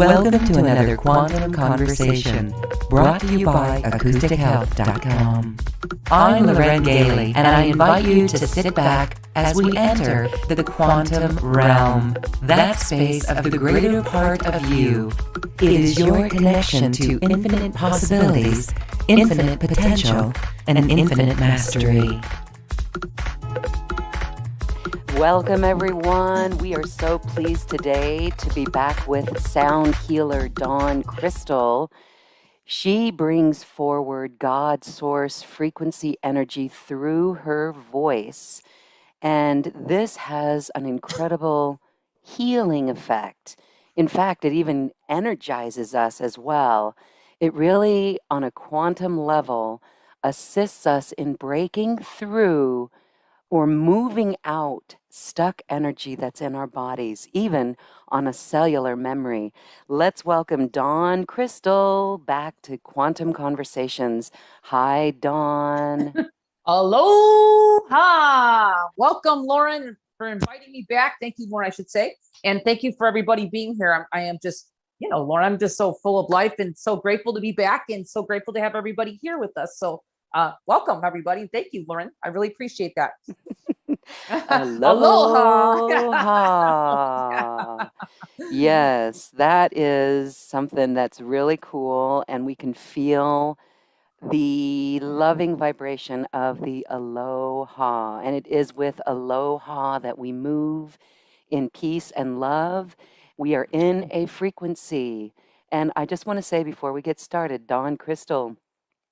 Welcome to another Quantum Conversation, brought to you by AcousticHealth.com. I'm Loren Gailey, and I invite you to sit back as we enter the quantum realm, that space of the greater part of you. It is your connection to infinite possibilities, infinite potential, and infinite mastery. Welcome, everyone. We are so pleased today to be back with sound healer Dawn Crystal. She brings forward God's source frequency energy through her voice. And this has an incredible healing effect. In fact, it even energizes us as well. It really, on a quantum level, assists us in breaking through or moving out stuck energy that's in our bodies, even on a cellular memory. Let's welcome Dawn Crystal back to Quantum Conversations. Hi, Dawn. Aloha! Welcome, Lauren, for inviting me back. Thank you, Lauren, I should say. And thank you for everybody being here. I am just, Lauren, I'm just so full of life and so grateful to be back and so grateful to have everybody here with us. So welcome, everybody. Thank you, Lauren. I really appreciate that. Aloha. Yes, that is something that's really cool, and we can feel the loving vibration of the aloha. And it is with aloha that we move in peace and love. We are in a frequency. And I just want to say before we get started, Dawn Crystal,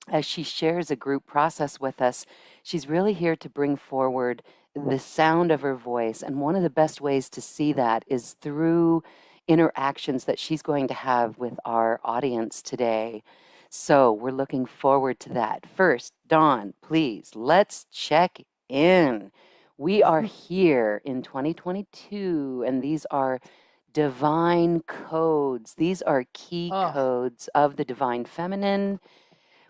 as she shares a group process with us, she's really here to bring forward the sound of her voice. And one of the best ways to see that is through interactions that she's going to have with our audience today. So we're looking forward to that. First, Dawn, please, let's check in. We are here in 2022, and these are divine codes. These are key codes of the divine feminine.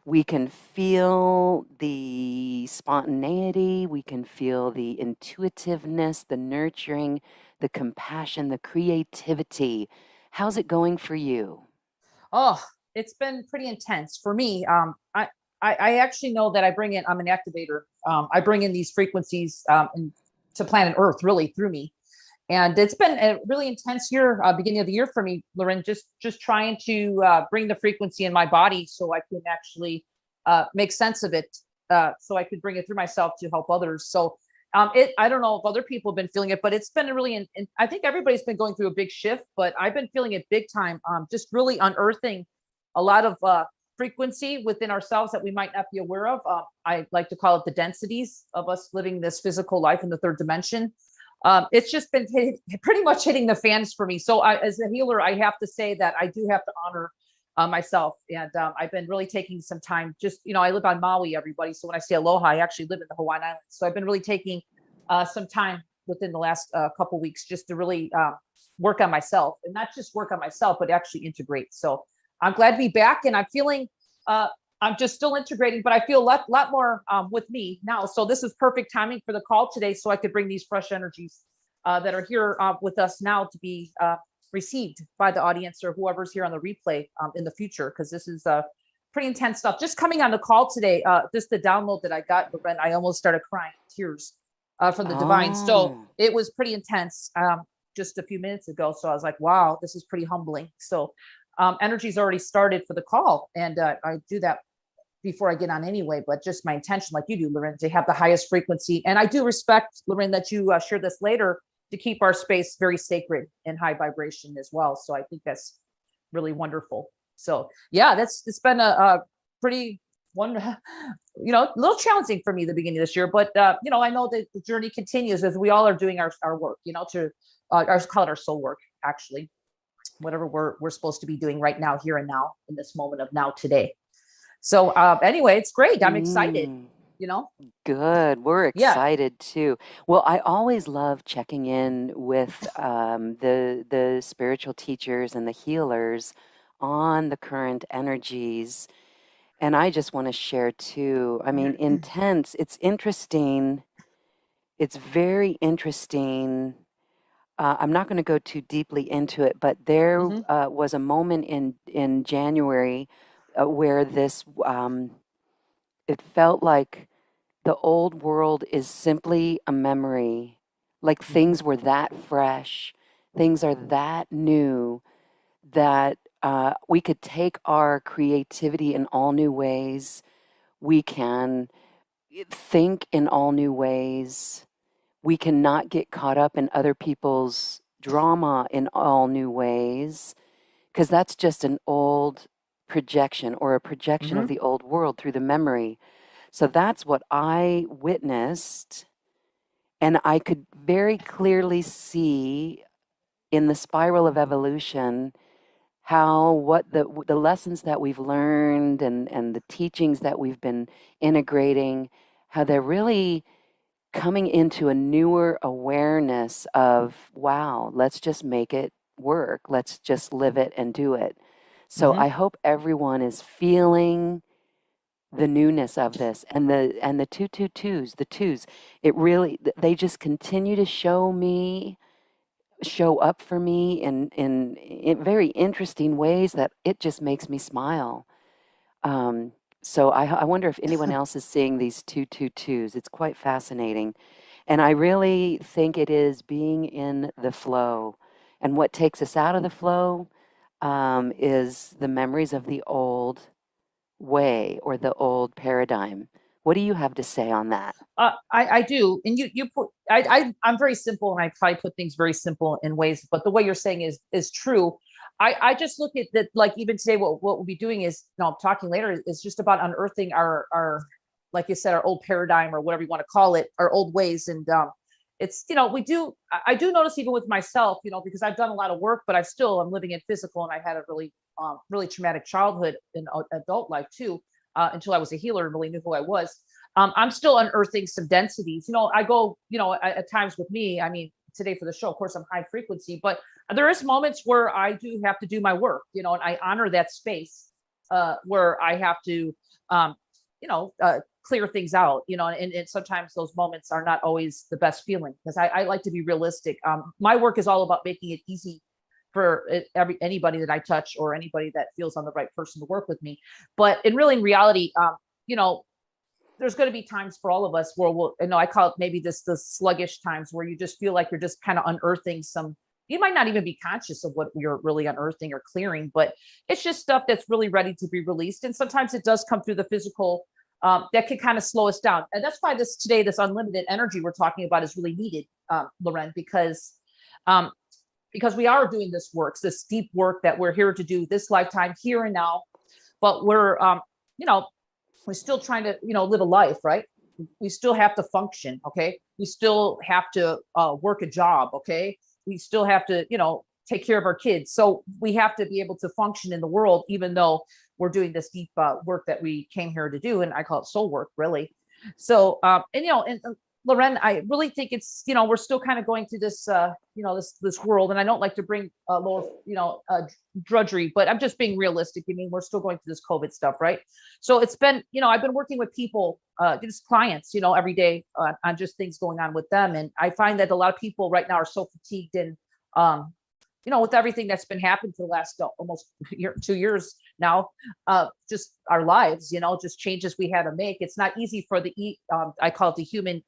We can feel the spontaneity, we can feel the intuitiveness, the nurturing, the compassion, the creativity. How's it going for you? Oh, it's been pretty intense for me. I actually know that I'm an activator. I bring in these frequencies to planet Earth really through me. And it's been a really intense year, beginning of the year for me, Lauren, just trying to bring the frequency in my body so I can actually make sense of it, so I could bring it through myself to help others. So I don't know if other people have been feeling it, but it's been a really, I think everybody's been going through a big shift, but I've been feeling it big time, just really unearthing a lot of frequency within ourselves that we might not be aware of. I like to call it the densities of us living this physical life in the third dimension. It's just been pretty much hitting the fans for me. So as a healer, I have to say that I do have to honor myself. And I've been really taking some time. Just, I live on Maui, everybody. So when I say aloha, I actually live in the Hawaiian Islands. So I've been really taking some time within the last couple of weeks just to really work on myself, and not just work on myself, but actually integrate. So I'm glad to be back, and I'm feeling I'm just still integrating, but I feel a lot more with me now. So this is perfect timing for the call today, so I could bring these fresh energies that are here with us now to be received by the audience or whoever's here on the replay in the future, because this is pretty intense stuff. Just coming on the call today, just the download that I got, Loren, I almost started crying, tears from the divine. So it was pretty intense just a few minutes ago. So I was like, wow, this is pretty humbling. So energy's already started for the call, and I do that before I get on anyway, but just my intention, like you do, Loren, to have the highest frequency. And I do respect, Loren, that you share this later, to keep our space very sacred and high vibration as well. So I think that's really wonderful. So yeah, it's been a pretty a little challenging for me the beginning of this year, but I know that the journey continues as we all are doing our work, to call it our soul work, actually, whatever we're supposed to be doing right now, here and now, in this moment of now today. So anyway, it's great. I'm excited, Good. We're excited too. Well, I always love checking in with the spiritual teachers and the healers on the current energies. And I just want to share too. I mean, intense. It's interesting. It's very interesting I'm not going to go too deeply into it, but there Hmm. was a moment in January where this it felt like the old world is simply a memory. Like Hmm. things were that fresh, things are that new that we could take our creativity in all new ways. We can think in all new ways. We cannot get caught up in other people's drama in all new ways because that's just an old projection or a projection of Hmm. the old world through the memory. So that's what I witnessed. And I could very clearly see in the spiral of evolution how what the lessons that we've learned and the teachings that we've been integrating, how they're really coming into a newer awareness of, wow, let's just make it work. Let's just live it and do it. So Hmm. I hope everyone is feeling the newness of this and the the twos. It really they just continue to show up for me in very interesting ways that it just makes me smile. Um, so I wonder if anyone else is seeing these twos. It's quite fascinating. And I really think it is being in the flow. And what takes us out of the flow is the memories of the old way or the old paradigm. What do you have to say on that? I do, and you put I'm very simple, and I try to put things very simple in ways. But the way you're saying is true. I just look at that, like even today, what we'll be doing is, talking later is just about unearthing our like you said, our old paradigm or whatever you want to call it, our old ways, and it's we do I do notice even with myself, because I've done a lot of work, but I'm living in physical, and I had a really traumatic childhood in adult life too, until I was a healer and really knew who I was. I'm still unearthing some densities. I go, at times with me, I mean, today for the show, of course, I'm high frequency, but there is moments where I do have to do my work, and I honor that space where I have to, um, clear things out, and sometimes those moments are not always the best feeling because I like to be realistic. My work is all about making it easy for anybody that I touch or anybody that feels I'm the right person to work with me. But in reality, you know, there's going to be times for all of us where I call it maybe the sluggish times where you just feel like you're just kind of unearthing some. You might not even be conscious of what you're really unearthing or clearing, but it's just stuff that's really ready to be released. And sometimes it does come through the physical. That can kind of slow us down, and that's why this unlimited energy we're talking about is really needed, Loren, um, because we are doing this deep work that we're here to do this lifetime, here and now. But you know, we're still trying to live a life, right? We still have to function, okay? We still have to work a job, okay? We still have to take care of our kids, so we have to be able to function in the world even though we're doing this deep work that we came here to do, and I call it soul work, really. So and Loren, I really think it's we're still kind of going through this this world, and I don't like to bring a little drudgery, but I'm just being realistic. I mean, we're still going through this COVID stuff, right? So it's been I've been working with people, just clients, every day on just things going on with them, and I find that a lot of people right now are so fatigued and um, with everything that's been happening for the last almost 2 years now, just our lives, just changes we had to make. It's not easy for I call it the human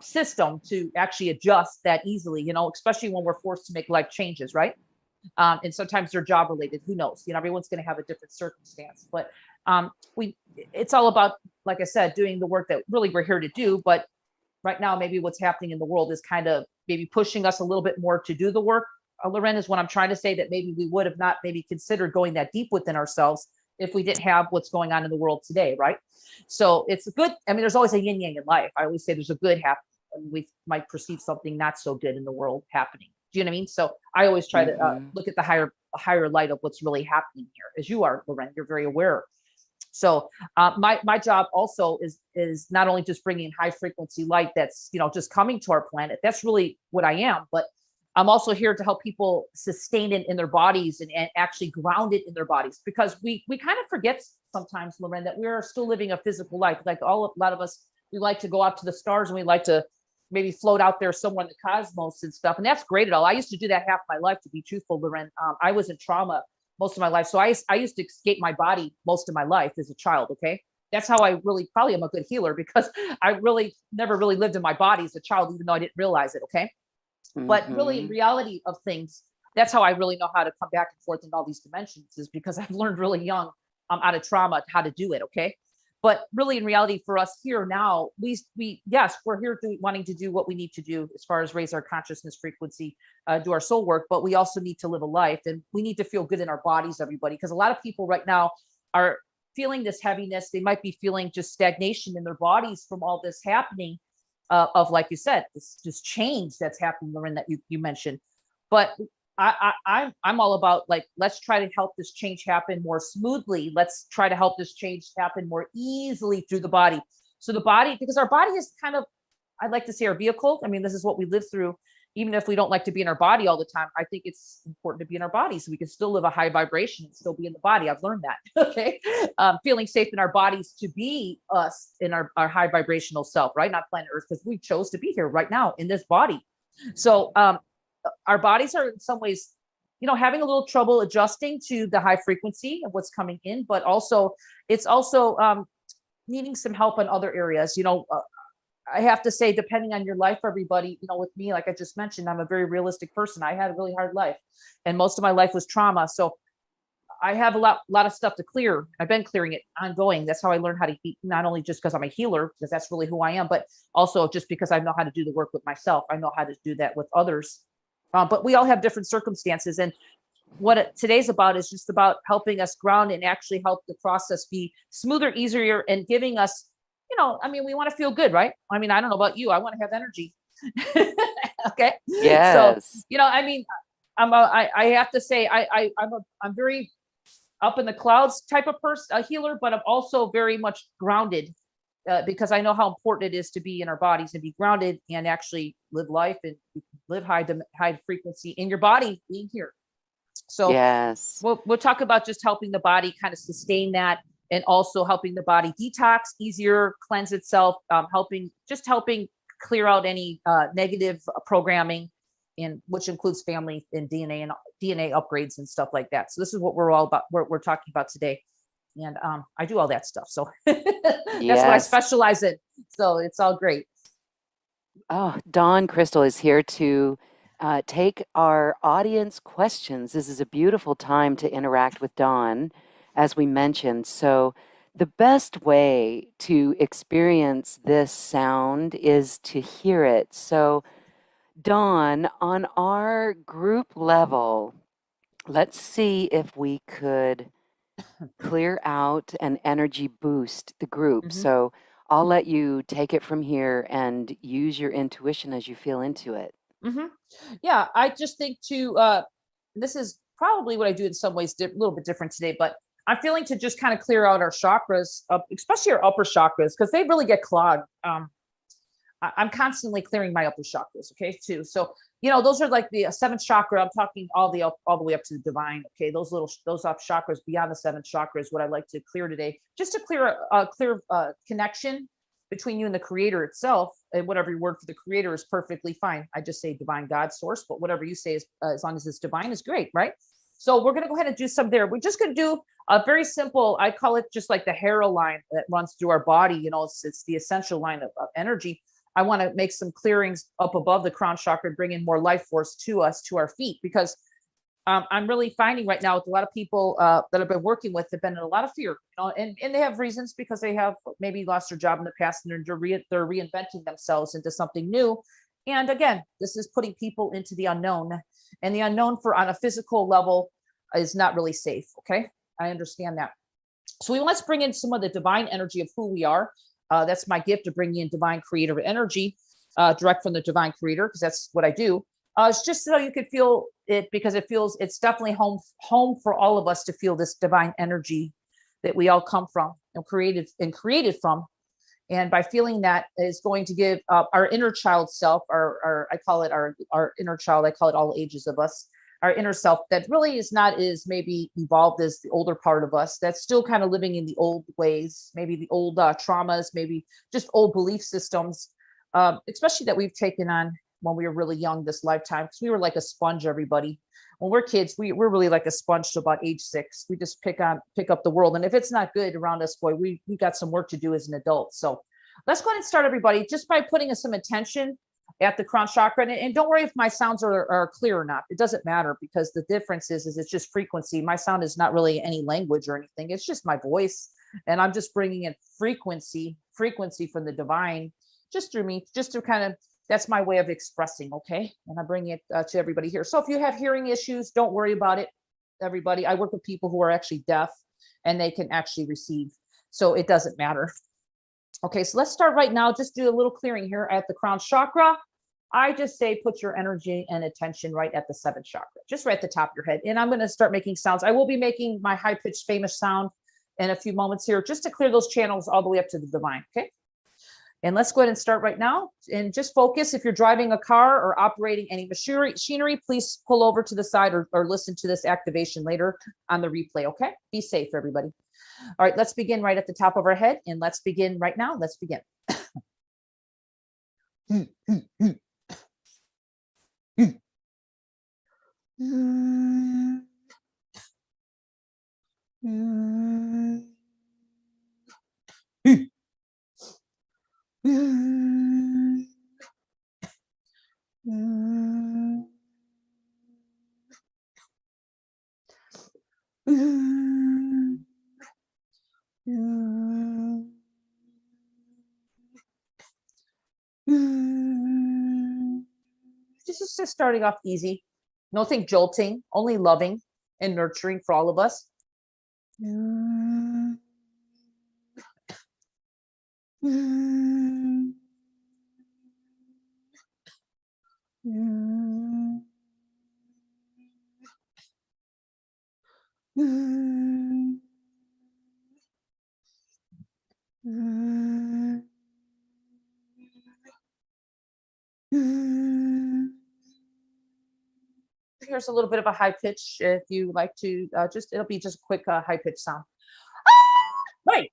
system to actually adjust that easily, especially when we're forced to make life changes, right? And sometimes they're job related. Who knows? Everyone's going to have a different circumstance, but it's all about, like I said, doing the work that really we're here to do. But right now, maybe what's happening in the world is kind of maybe pushing us a little bit more to do the work. Loren, is what I'm trying to say, that maybe we would have not maybe considered going that deep within ourselves if we didn't have what's going on in the world today, right? So it's a good. I mean, there's always a yin yang in life. I always say there's a good happening, and we might perceive something not so good in the world happening. Do you know what I mean? So I always try to Mm-hmm. look at the higher light of what's really happening here, as you are, Loren. You're very aware. So my job also is not only just bringing high frequency light that's just coming to our planet. That's really what I am, but I'm also here to help people sustain it in their bodies and actually ground it in their bodies, because we kind of forget sometimes, Loren, that we're still living a physical life. Like a lot of us, we like to go out to the stars and we like to maybe float out there somewhere in the cosmos and stuff. And that's great at all. I used to do that half my life, to be truthful, Loren. I was in trauma most of my life. So I used to escape my body most of my life as a child. Okay. That's how I really probably am a good healer, because I really never really lived in my body as a child, even though I didn't realize it. Okay. But really, in reality of things, that's how I really know how to come back and forth in all these dimensions, is because I've learned really young out of trauma how to do it. Okay. But really, in reality, for us here now, we yes, we're here wanting to do what we need to do as far as raise our consciousness frequency, do our soul work. But we also need to live a life, and we need to feel good in our bodies, everybody, because a lot of people right now are feeling this heaviness. They might be feeling just stagnation in their bodies from all this happening, of, like you said, this change that's happening, Lauren, that you mentioned. But I'm all about, like, let's try to help this change happen more smoothly. Let's try to help this change happen more easily through the body. So the body, because our body is kind of, I'd like to say, our vehicle. I mean, this is what we live through. Even if we don't like to be in our body all the time, I think it's important to be in our body so we can still live a high vibration and still be in the body. I've learned that. Okay. Feeling safe in our bodies to be us in our high vibrational self, right? Not planet Earth, because we chose to be here right now in this body. So, our bodies are in some ways, having a little trouble adjusting to the high frequency of what's coming in, but also it's also needing some help in other areas. I have to say, depending on your life, everybody, with me, like I just mentioned, I'm a very realistic person. I had a really hard life, and most of my life was trauma. So I have a lot of stuff to clear. I've been clearing it ongoing. That's how I learned how to eat, not only just because I'm a healer, because that's really who I am, but also just because I know how to do the work with myself. I know how to do that with others. But we all have different circumstances. And what today's about is just about helping us ground and actually help the process be smoother, easier, and giving us, we want to feel good, right? I mean, I don't know about you. I want to have energy. Okay. Yes. So, I have to say, I'm very up in the clouds type of person, a healer, but I'm also very much grounded, because I know how important it is to be in our bodies and be grounded and actually live life and live high frequency in your body being here. So yes, we'll talk about just helping the body kind of sustain that, and also helping the body detox easier, cleanse itself, helping clear out any negative programming, and which includes family and DNA upgrades and stuff like that. So this is what we're all about. We're talking about today. And I do all that stuff. So that's what I specialize in. So it's all great. Oh, Dawn Crystal is here to take our audience questions. This is a beautiful time to interact with Dawn, as we mentioned. So the best way to experience this sound is to hear it. So Dawn, on our group level, let's see if we could clear out and energy boost the group. Mhm. So I'll let you take it from here and use your intuition as you feel into it. Yeah, I just think this is probably what I do in some ways a little bit different today, but I'm feeling to just kind of clear out our chakras, especially our upper chakras, because they really get clogged. I'm constantly clearing my upper chakras, okay, too. So, those are like the seventh chakra. I'm talking all the way up to the divine. Okay, those up chakras beyond the seventh chakra is what I'd like to clear today, just to clear a connection between you and the creator itself. And whatever your word for the creator is perfectly fine. I just say divine, God, source, but whatever you say is, as long as it's divine, is great, right? So we're going to go ahead and do some there. We're just going to do a very simple, I call it just like the Hera line that runs through our body. It's the essential line of energy. I want to make some clearings up above the crown chakra, bring in more life force to us, to our feet, because I'm really finding right now with a lot of people that I've been working with have been in a lot of fear, and they have reasons, because they have maybe lost their job in the past and they're reinventing themselves into something new. And again, this is putting people into the unknown, and the unknown on a physical level is not really safe. Okay. I understand that. So let's bring in some of the divine energy of who we are. That's my gift, to bring in divine creator energy, direct from the divine creator, because that's what I do. It's just so you could feel it, because it's definitely home for all of us to feel this divine energy that we all come from and created from. And by feeling that is going to give our inner child self, I call it our inner child. I call it all ages of us, our inner self that really is not as maybe evolved as the older part of us, that's still kind of living in the old ways, maybe the old traumas, maybe just old belief systems. especially that we've taken on when we were really young this lifetime, because we were like a sponge, everybody. When we're kids, we're really like a sponge to about age 6. We just pick up the world. And if it's not good around us, boy, we got some work to do as an adult. So let's go ahead and start, everybody, just by putting some attention at the crown chakra. And don't worry if my sounds are clear or not. It doesn't matter, because the difference is it's just frequency. My sound is not really any language or anything. It's just my voice. And I'm just bringing in frequency from the divine just through me, just to kind of, that's my way of expressing. Okay. And I bring it to everybody here. So if you have hearing issues, don't worry about it, everybody. I work with people who are actually deaf and they can actually receive. So it doesn't matter. Okay. So let's start right now. Just do a little clearing here at the crown chakra. I just say, put your energy and attention right at the 7th chakra, just right at the top of your head. And I'm going to start making sounds. I will be making my high pitched famous sound in a few moments here, just to clear those channels all the way up to the divine. Okay. And let's go ahead and start right now, and just focus. If you're driving a car or operating any machinery, please pull over to the side, or listen to this activation later on the replay. Okay. Be safe, everybody. All right. Let's begin right at the top of our head, and let's begin right now. Let's begin. This is just starting off easy. Nothing jolting, only loving and nurturing for all of us. Here's a little bit of a high pitch if you like to it'll be just a quick high pitch sound. Right.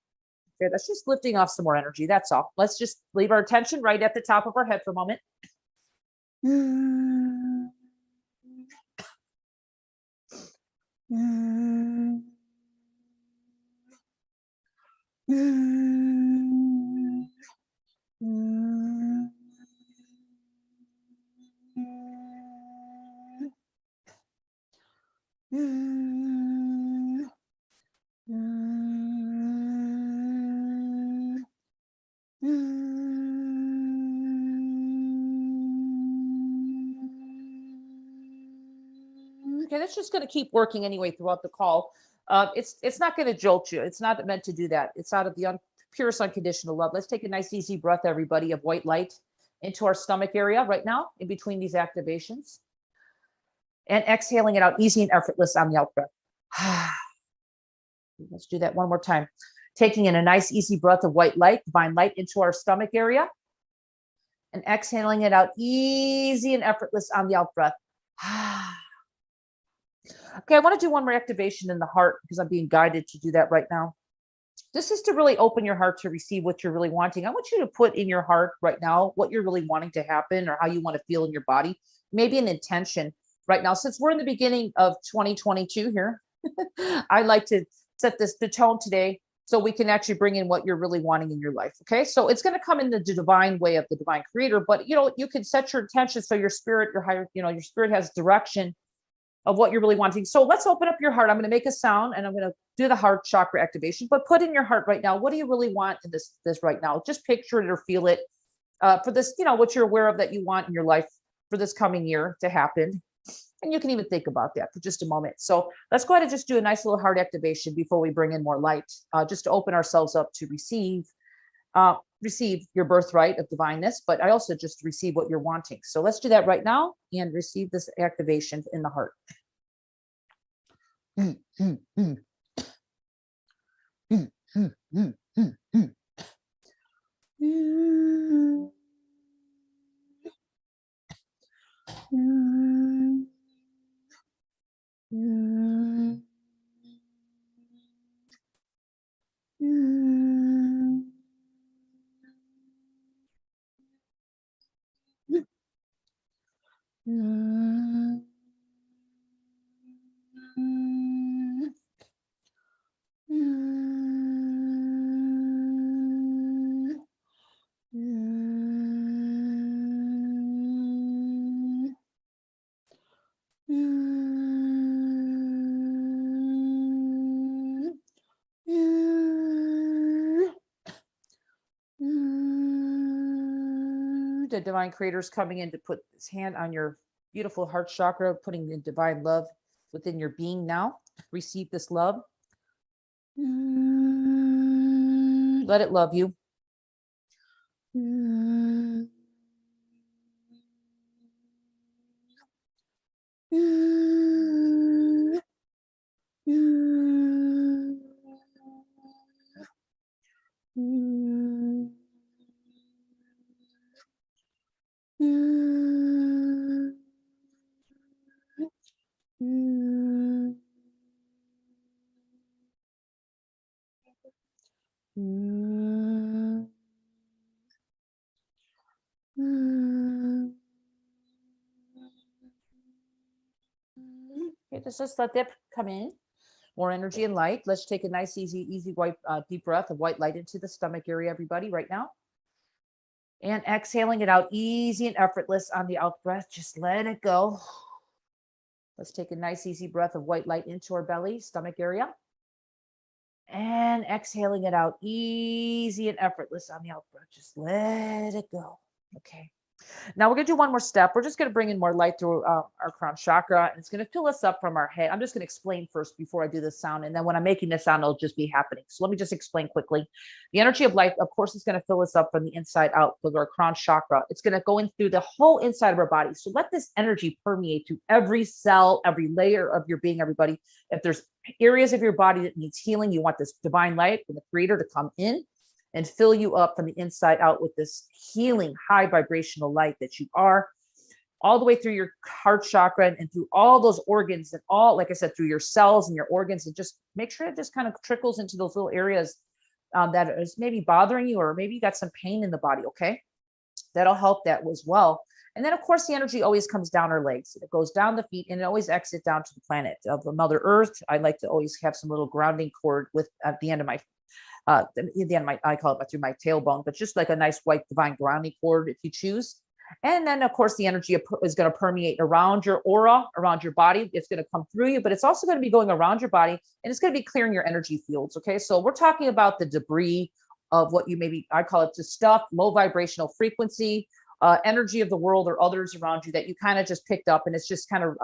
Okay, that's just lifting off some more energy. That's all. Let's just leave our attention right at the top of our head for a moment. Okay, that's just going to keep working anyway throughout the call. It's not going to jolt you. It's not meant to do that. It's out of the purest unconditional love. Let's take a nice easy breath, everybody, of white light into our stomach area right now in between these activations, and exhaling it out easy and effortless on the out breath. Let's do that one more time. Taking in a nice easy breath of white light, divine light, into our stomach area, and exhaling it out easy and effortless on the out breath. Okay, I want to do one more activation in the heart, because I'm being guided to do that right now. This is to really open your heart to receive what you're really wanting. I want you to put in your heart right now what you're really wanting to happen, or how you want to feel in your body. Maybe an intention right now. Since we're in the beginning of 2022 here, I like to set the tone today so we can actually bring in what you're really wanting in your life. Okay, so it's going to come in the divine way of the divine creator, but you can set your intention so your spirit, your higher, your spirit has direction of what you're really wanting. So let's open up your heart. I'm going to make a sound, and I'm going to do the heart chakra activation, but put in your heart right now, what do you really want in this right now? Just picture it or feel it for this, what you're aware of that you want in your life for this coming year to happen. And you can even think about that for just a moment. So let's go ahead and just do a nice little heart activation before we bring in more light, just to open ourselves up to receive your birthright of divineness, but I also just receive what you're wanting. So let's do that right now and receive this activation in the heart. The divine creator's coming in to put his hand on your beautiful heart chakra, putting the divine love within your being now. Receive this love. Let it love you. Okay, just let that come in. More energy and light. Let's take a nice, easy white, deep breath of white light into the stomach area, everybody, right now. And exhaling it out, easy and effortless on the out breath. Just let it go. Let's take a nice, easy breath of white light into our belly, stomach area. And exhaling it out, easy and effortless on the out breath. Just let it go. Okay. Now we're going to do one more step. We're just going to bring in more light through our crown chakra, and it's going to fill us up from our head. I'm just going to explain first before I do this sound, and then when I'm making this sound, it'll just be happening. So let me just explain quickly. The energy of light, of course, is going to fill us up from the inside out with our crown chakra. It's going to go in through the whole inside of our body. So let this energy permeate through every cell, every layer of your being, everybody. If there's areas of your body that needs healing, you want this divine light from the creator to come in and fill you up from the inside out with this healing, high vibrational light that you are, all the way through your heart chakra and through all those organs and all, like I said, through your cells and your organs, and just make sure it just kind of trickles into those little areas that is maybe bothering you, or maybe you got some pain in the body. Okay. That'll help that as well. And then, of course, the energy always comes down our legs. It goes down the feet and it always exits down to the planet of the Mother Earth. I like to always have some little grounding cord with at the end of my I call it through my tailbone, but just like a nice white divine grounding cord if you choose. And then, of course, the energy is going to permeate around your aura, around your body. It's going to come through you, but it's also going to be going around your body, and it's going to be clearing your energy fields. Okay, so we're talking about the debris of what you maybe, I call it just stuff, low vibrational frequency, energy of the world or others around you that you kind of just picked up, and it's just kind of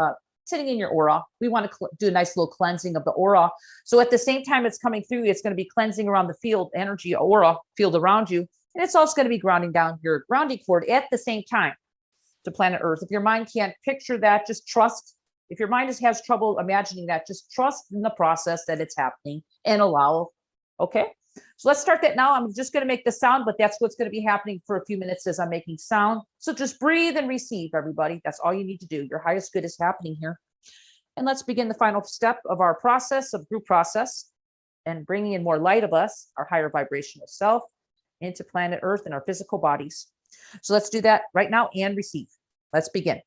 sitting in your aura. We want to do a nice little cleansing of the aura. So at the same time it's coming through, it's going to be cleansing around the field, energy, aura field around you. And it's also going to be grounding down your grounding cord at the same time to planet Earth. If your mind can't picture that, just trust. If your mind has trouble imagining that, just trust in the process that it's happening and allow. Okay. So let's start that now. I'm just going to make the sound, but that's what's going to be happening for a few minutes as I'm making sound. So just breathe and receive, everybody. That's all you need to do. Your highest good is happening here. And let's begin the final step of our process, of group process, and bringing in more light of us, our higher vibrational self, into planet Earth and our physical bodies. So let's do that right now and receive. Let's begin.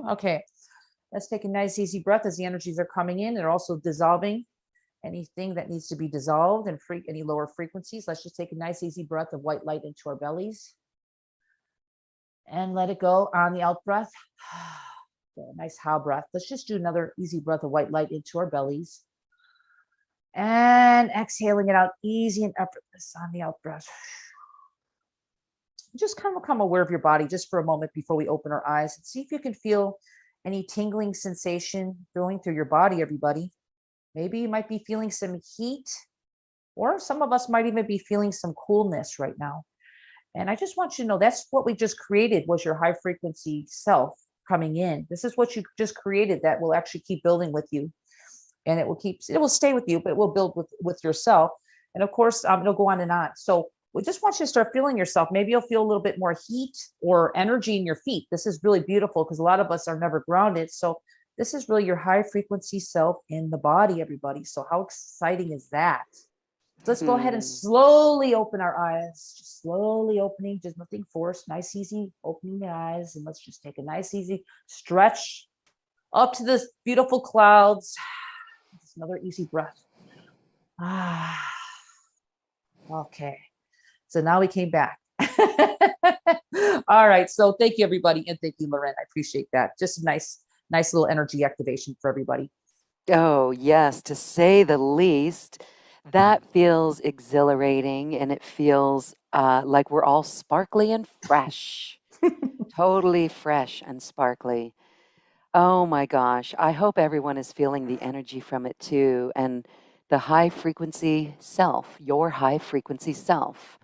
Okay. Let's take a nice, easy breath as the energies are coming in. They're also dissolving anything that needs to be dissolved and free any lower frequencies. Let's just take a nice, easy breath of white light into our bellies and let it go on the out breath. Nice how breath. Let's just do another easy breath of white light into our bellies and exhaling it out easy and effortless on the out breath. Just kind of become aware of your body just for a moment before we open our eyes and see if you can feel any tingling sensation going through your body, everybody. Maybe you might be feeling some heat, or some of us might even be feeling some coolness right now. And I just want you to know that's what we just created was your high frequency self coming in. This is what you just created that will actually keep building with you. And it will stay with you, but it will build with yourself. And of course, it'll go on and on. So we just want you to start feeling yourself. Maybe you'll feel a little bit more heat or energy in your feet. This is really beautiful because a lot of us are never grounded. So this is really your high frequency self in the body, everybody. So how exciting is that? So let's go ahead and slowly open our eyes, just slowly opening, just nothing forced, nice, easy opening the eyes. And let's just take a nice, easy stretch up to the beautiful clouds. Just another easy breath. Okay. So now we came back. All right. So thank you, everybody. And thank you, Loren. I appreciate that. Just a nice little energy activation for everybody. Oh, yes, to say the least. That feels exhilarating, and it feels like we're all sparkly and fresh. Totally fresh and sparkly. Oh my gosh. I hope everyone is feeling the energy from it too. And the high frequency self, your high frequency self.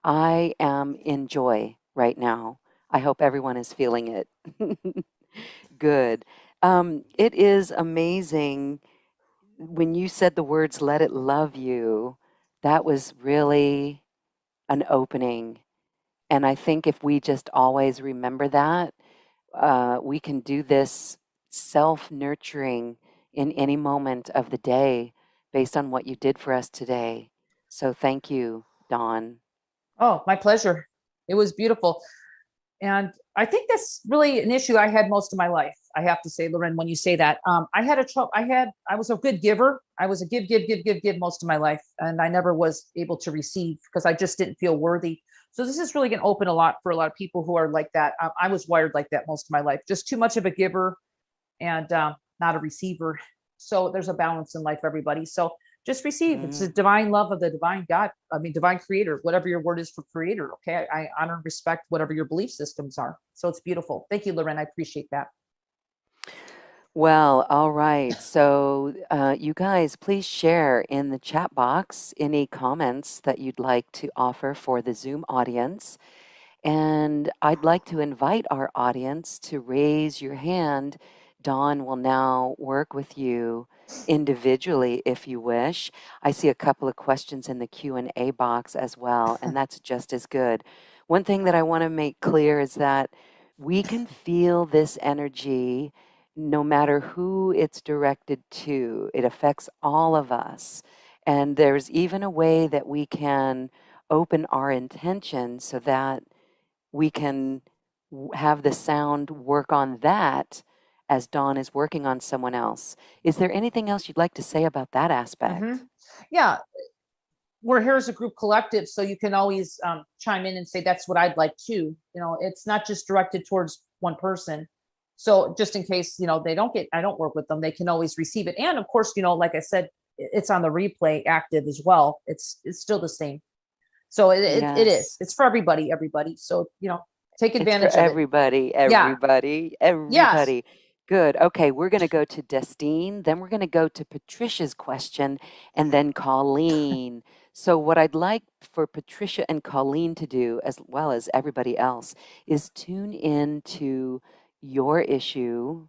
I am in joy right now. I hope everyone is feeling it. Good. It is amazing when you said the words, let it love you, that was really an opening. And I think if we just always remember that, we can do this self nurturing in any moment of the day based on what you did for us today. So thank you, Dawn. Oh, my pleasure. It was beautiful. And I think that's really an issue I had most of my life. I have to say, Loren, when you say that, I was a good giver. I was a give most of my life. And I never was able to receive because I just didn't feel worthy. So this is really going to open a lot for a lot of people who are like that. I was wired like that most of my life, just too much of a giver and not a receiver. So there's a balance in life, everybody. So just receive. It's the divine love of the divine God. I mean, divine creator, whatever your word is for creator. Okay. I honor and respect whatever your belief systems are. So it's beautiful. Thank you, Loren. I appreciate that. Well, all right. So, you guys, please share in the chat box any comments that you'd like to offer for the Zoom audience. And I'd like to invite our audience to raise your hand. Dawn will now work with you individually if you wish. I see a couple of questions in the Q&A box as well, and that's just as good. One thing that I want to make clear is that we can feel this energy no matter who it's directed to. It affects all of us. And there's even a way that we can open our intention so that we can have the sound work on that as Dawn is working on someone else. Is there anything else you'd like to say about that aspect? Yeah. We're here as a group collective, so you can always chime in and say that's what I'd like too. You know, it's not just directed towards one person. So just in case, you know, I don't work with them, they can always receive it. And of course, you know, like I said, it's on the replay active as well. It's still the same. So it is. It's for everybody. So, you know, take advantage it's for of everybody, it. Everybody. Yes. Good. Okay, we're going to go to Destine, then we're going to go to Patricia's question, and then Colleen. So what I'd like for Patricia and Colleen to do, as well as everybody else, is tune in to your issue.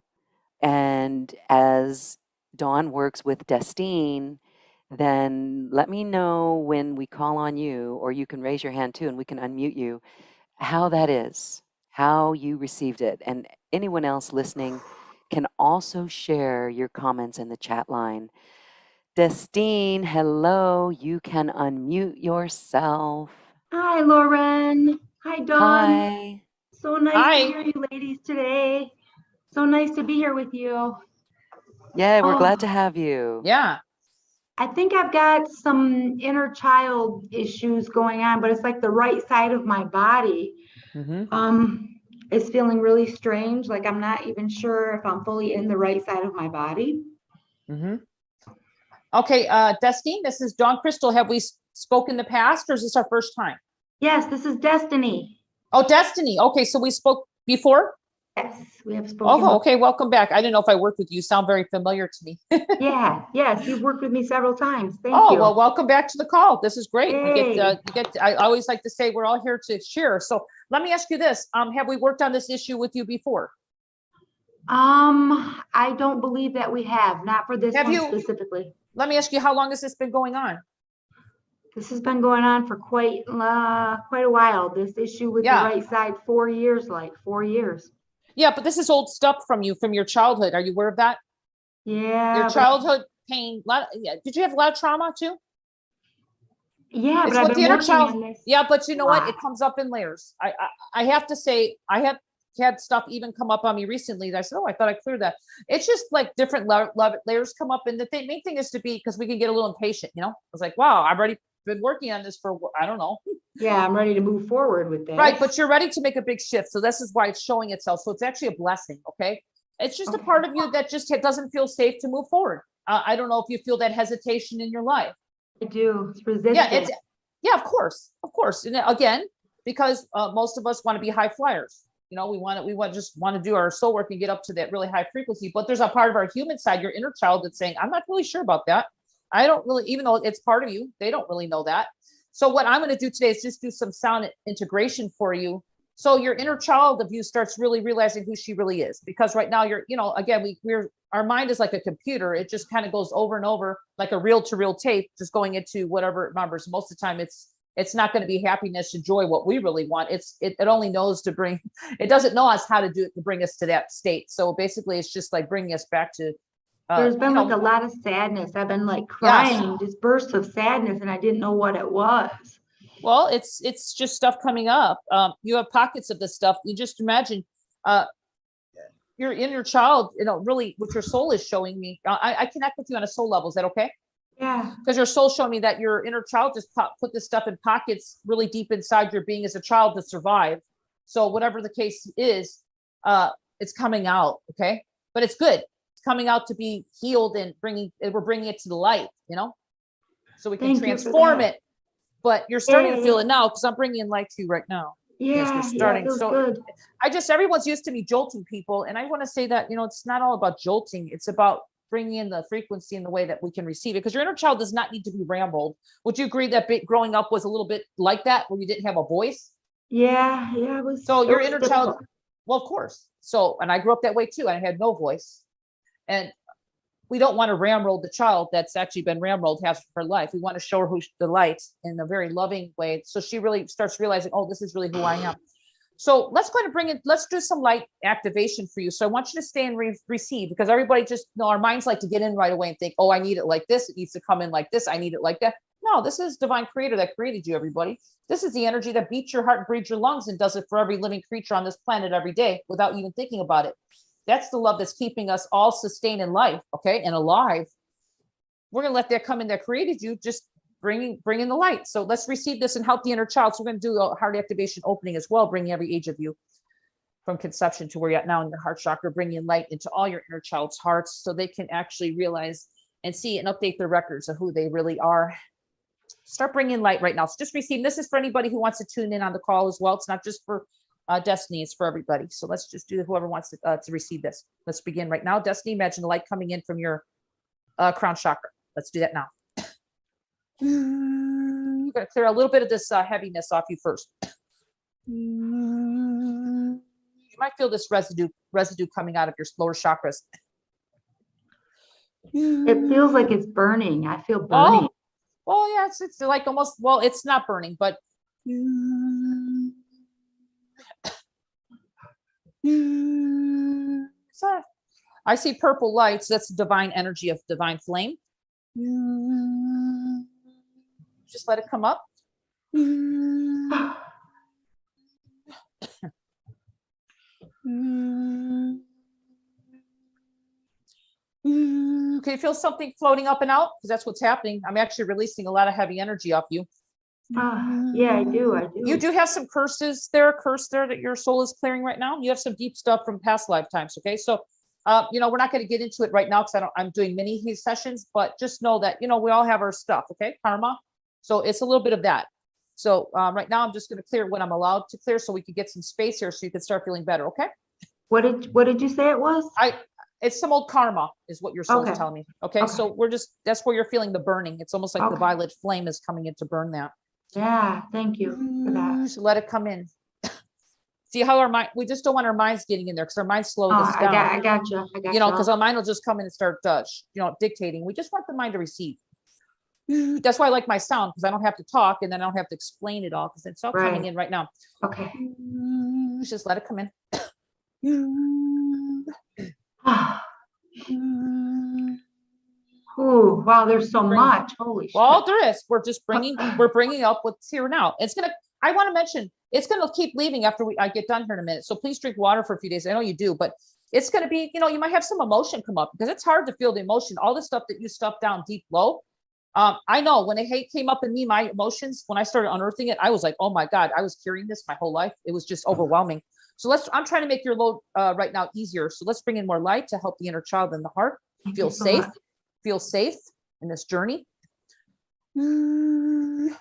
And as Dawn works with Destine, then let me know when we call on you, or you can raise your hand too, and we can unmute you, how that is, how you received it. And anyone else listening can also share your comments in the chat line. Destine, hello. You can unmute yourself. Hi, Lauren. Hi, Dawn. Hi. So nice to hear you ladies today. So nice to be here with you. Yeah, we're glad Oh, to have you. Yeah. I think I've got some inner child issues going on, but it's like the right side of my body is feeling really strange. Like I'm not even sure if I'm fully in the right side of my body. Okay, Destiny, this is Dawn Crystal. Have we spoken in the past, or is this our first time? Yes, this is Destiny. Oh, Destiny. Okay, so we spoke before? Yes, we have spoken. Oh, okay, welcome back. I didn't know if I worked with you. You sound very familiar to me. Yeah, yes, you've worked with me several times. Thank Oh, you. well, welcome back to the call. This is great. Hey. I always like to say we're all here to share. So let me ask you this. Have we worked on this issue with you before? I don't believe that we have, not for this one specifically. Let me ask you, how long has this been going on? This has been going on for quite a while. This issue with the right side, 4 years, like 4 years. Yeah, but this is old stuff from your childhood. Are you aware of that? Yeah. Your childhood pain. Did you have a lot of trauma too? Yeah, but I've been working on this. Yeah, but you know what? It comes up in layers. I have to say, I have had stuff even come up on me recently that I said, oh, I thought I cleared that. It's just like different layers come up. And the main thing is because we can get a little impatient, you know? I was like, wow, I've already been working on this for, I don't know. Yeah, I'm ready to move forward with that. Right, but you're ready to make a big shift. So this is why it's showing itself. So it's actually a blessing, okay? It's just a part of you that just doesn't feel safe to move forward. I don't know if you feel that hesitation in your life. I do. It's resistance. Yeah, of course. And again, because most of us want to be high flyers. You know, we just want to do our soul work and get up to that really high frequency. But there's a part of our human side, your inner child, that's saying, I'm not really sure about that. I don't really, even though it's part of you, they don't really know that. So what I'm going to do today is just do some sound integration for you. So your inner child of you starts really realizing who she really is. Because right now again, our mind is like a computer. It just kind of goes over and over like a reel-to-reel tape, just going into whatever it remembers. Most of the time it's not going to be happiness and joy, what we really want. It only knows it doesn't know us how to do it to bring us to that state. So basically it's just like bringing us back to, there's been like a lot of sadness. I've been like crying, just bursts of sadness, and I didn't know what it was. Well, it's just stuff coming up. You have pockets of this stuff. You just imagine, your inner child, really what your soul is showing me. I connect with you on a soul level. Is that okay? Yeah. Because your soul showing me that your inner child just put this stuff in pockets really deep inside your being as a child to survive. So whatever the case is, it's coming out. Okay. But it's good. It's coming out to be healed and we're bringing it to the light, so we can transform it. But you're starting to feel it now because I'm bringing in light to you right now. Yeah, you're starting. Feels So good. Everyone's used to me jolting people. And I want to say that, it's not all about jolting. It's about bringing in the frequency in the way that we can receive it. Because your inner child does not need to be rambled. Would you agree that growing up was a little bit like that, where you didn't have a voice? Yeah, it was. So your inner child, well, of course. So, and I grew up that way too. And I had no voice. And we don't want to ramroll the child that's actually been ramrolled half of her life. We want to show her the light in a very loving way. So she really starts realizing, oh, this is really who I am. So let's go ahead and let's do some light activation for you. So I want you to stay and receive, because everybody just, our minds like to get in right away and think, oh, I need it like this. It needs to come in like this. I need it like that. No, this is divine creator that created you, everybody. This is the energy that beats your heart and breathes your lungs and does it for every living creature on this planet every day without even thinking about it. That's the love that's keeping us all sustained in life, okay, and alive. We're going to let that come in that created you, just bring in the light. So let's receive this and help the inner child. So we're going to do a heart activation opening as well, bringing every age of you from conception to where you're at now in your heart chakra, bringing light into all your inner child's hearts so they can actually realize and see and update their records of who they really are. Start bringing light right now. So just receive. This is for anybody who wants to tune in on the call as well. It's not just for Destiny, it's for everybody. So let's just do whoever wants to receive this. Let's begin right now. Destiny, imagine the light coming in from your crown chakra. Let's do that now. You're going to clear a little bit of this heaviness off you first. You might feel this residue coming out of your lower chakras. It feels like it's burning. I feel burning. Oh, well, yeah, it's like almost, well, it's not burning, but I see purple lights. That's divine energy of divine flame. Just let it come up. Can you feel something floating up and out? Because that's what's happening. I'm actually releasing a lot of heavy energy off you. Yeah, I do. You do have some curse there that your soul is clearing right now. You have some deep stuff from past lifetimes. Okay. So, we're not going to get into it right now because I'm doing mini sessions, but just know that, we all have our stuff. Okay. Karma. So it's a little bit of that. So, right now I'm just going to clear what I'm allowed to clear so we could get some space here so you can start feeling better. Okay. What did you say it was? It's some old karma is what your soul's telling me. Okay. So that's where you're feeling the burning. It's almost like the violet flame is coming in to burn that. Yeah, thank you for that. So let it come in. See how our mind, we just don't want our minds getting in there because our minds slow us down. I got you. Because our mind will just come in and start, dictating. We just want the mind to receive. That's why I like my sound, because I don't have to talk and then I don't have to explain it all because it's all coming in right now. Okay. Just let it come in. Oh, wow, there's so much. Holy shit. Well, there is. We're bringing up what's here now. I want to mention, it's going to keep leaving after I get done here in a minute. So please drink water for a few days. I know you do, but it's going to be, you might have some emotion come up because it's hard to feel the emotion, all the stuff that you stuffed down deep low. I know when hate came up in me, my emotions, when I started unearthing it, I was like, oh my God, I was carrying this my whole life. It was just overwhelming. So I'm trying to make your load right now easier. So let's bring in more light to help the inner child and the heart feel safe. Feel safe in this journey. And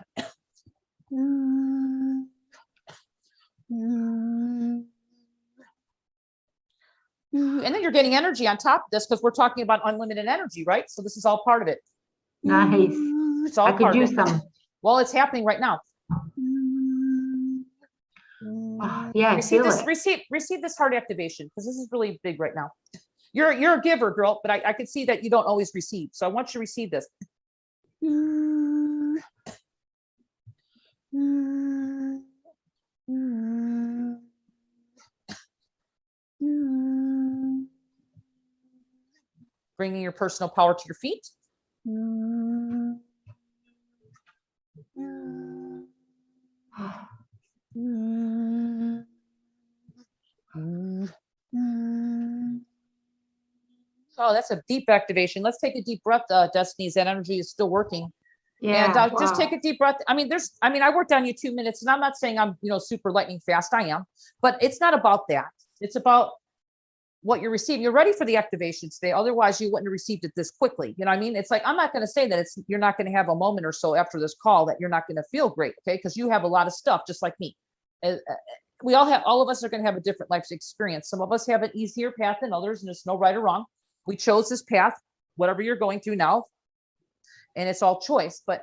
then you're getting energy on top of this because we're talking about unlimited energy, right? So this is all part of it. Nice. It's all I could use some. Well, it's happening right now. Yeah, receive this heart activation because this is really big right now. You're a giver, girl, but I can see that you don't always receive. So I want you to receive this. And bringing your personal power to your feet. Oh, that's a deep activation. Let's take a deep breath, Destiny's energy is still working. Yeah. And just take a deep breath. I worked on you 2 minutes and I'm not saying I'm, super lightning fast. I am, but it's not about that. It's about what you're receiving. You're ready for the activation today. Otherwise you wouldn't have received it this quickly. You know what I mean? It's like, I'm not going to say that you're not going to have a moment or so after this call that you're not going to feel great. Okay. Cause you have a lot of stuff just like me. All of us are going to have a different life experience. Some of us have an easier path than others, and there's no right or wrong. We chose this path, whatever you're going through now, and it's all choice. But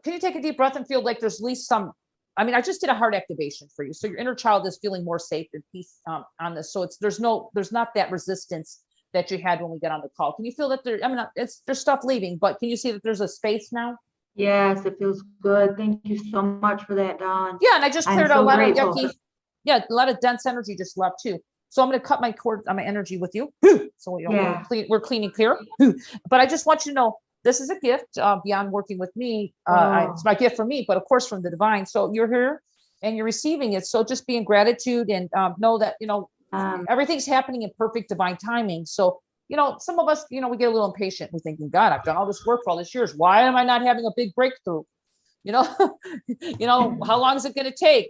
can you take a deep breath and feel like there's at least some, I just did a heart activation for you. So your inner child is feeling more safe and peace on this. So there's not that resistance that you had when we got on the call. Can you feel that there's stuff leaving, but can you see that there's a space now? Yes, it feels good. Thank you so much for that, Dawn. Yeah, and I just cleared out a lot of yucky. Yeah, a lot of dense energy just left too. So I'm going to cut my cord on my energy with you. So we're cleaning clear. But I just want you to know this is a gift beyond working with me. It's my gift from me, but of course from the divine. So you're here and you're receiving it. So just be in gratitude and know that everything's happening in perfect divine timing. So some of us, we get a little impatient. We're thinking, God, I've done all this work for all these years. Why am I not having a big breakthrough? How long is it going to take?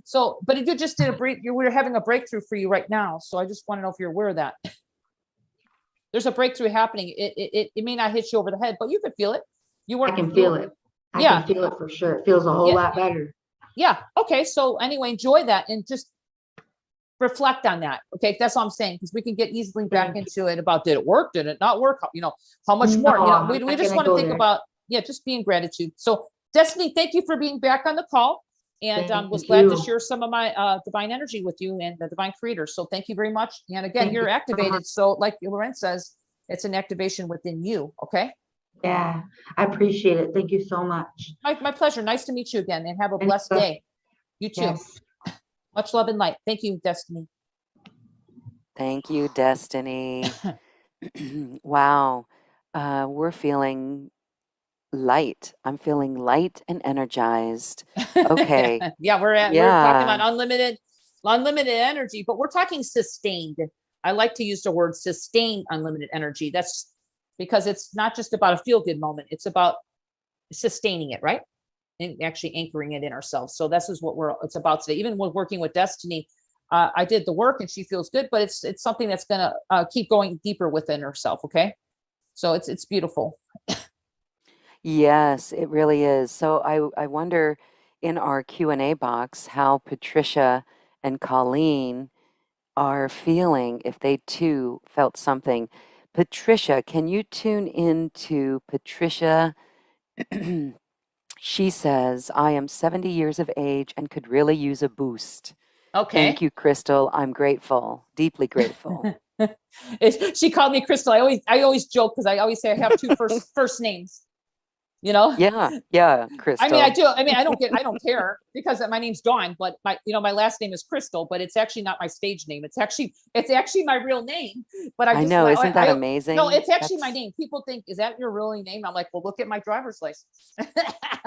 So, but you just did we're having a breakthrough for you right now. So I just want to know if you're aware of that. There's a breakthrough happening. It may not hit you over the head, but you could feel it. I can feel it. I can feel it for sure. It feels a whole lot better. Yeah. Okay. So anyway, enjoy that and just reflect on that. Okay. That's all I'm saying. Because we can get easily back into it about, did it work? Did it not work? How much more? We just want to think about, just being gratitude. So Destiny, thank you for being back on the call. And was glad to share some of my divine energy with you and the divine creator. So thank you very much. And again, you're activated. So like Loren says, it's an activation within you. Okay. Yeah, I appreciate it. Thank you so much. My pleasure. Nice to meet you again and have a blessed day. You too. Yes. Much love and light. Thank you, Destiny. Thank you, Destiny. Wow. We're feeling light. I'm feeling light and energized. Okay. We're talking about unlimited energy, but we're talking sustained. I like to use the word sustain unlimited energy. That's because it's not just about a feel good moment. It's about sustaining it, right? And actually anchoring it in ourselves. So this is what it's about today. Even with working with Destiny, I did the work and she feels good, but it's something that's going to keep going deeper within herself. Okay. So it's beautiful. Yes, it really is. So I wonder in our Q&A box how Patricia and Colleen are feeling, if they too felt something. Patricia, can you tune into Patricia? She says, I am 70 years of age and could really use a boost. Okay. Thank you, Crystal. I'm grateful, deeply grateful. She called me Crystal. I always joke because I always say I have two first names. You know? Yeah, Crystal. I mean, I don't care because my name's Dawn, but my last name is Crystal, but it's actually not my stage name. It's actually my real name. But I know, isn't that amazing? No, it's actually my name. People think, is that your real name? I'm like, well, look at my driver's license.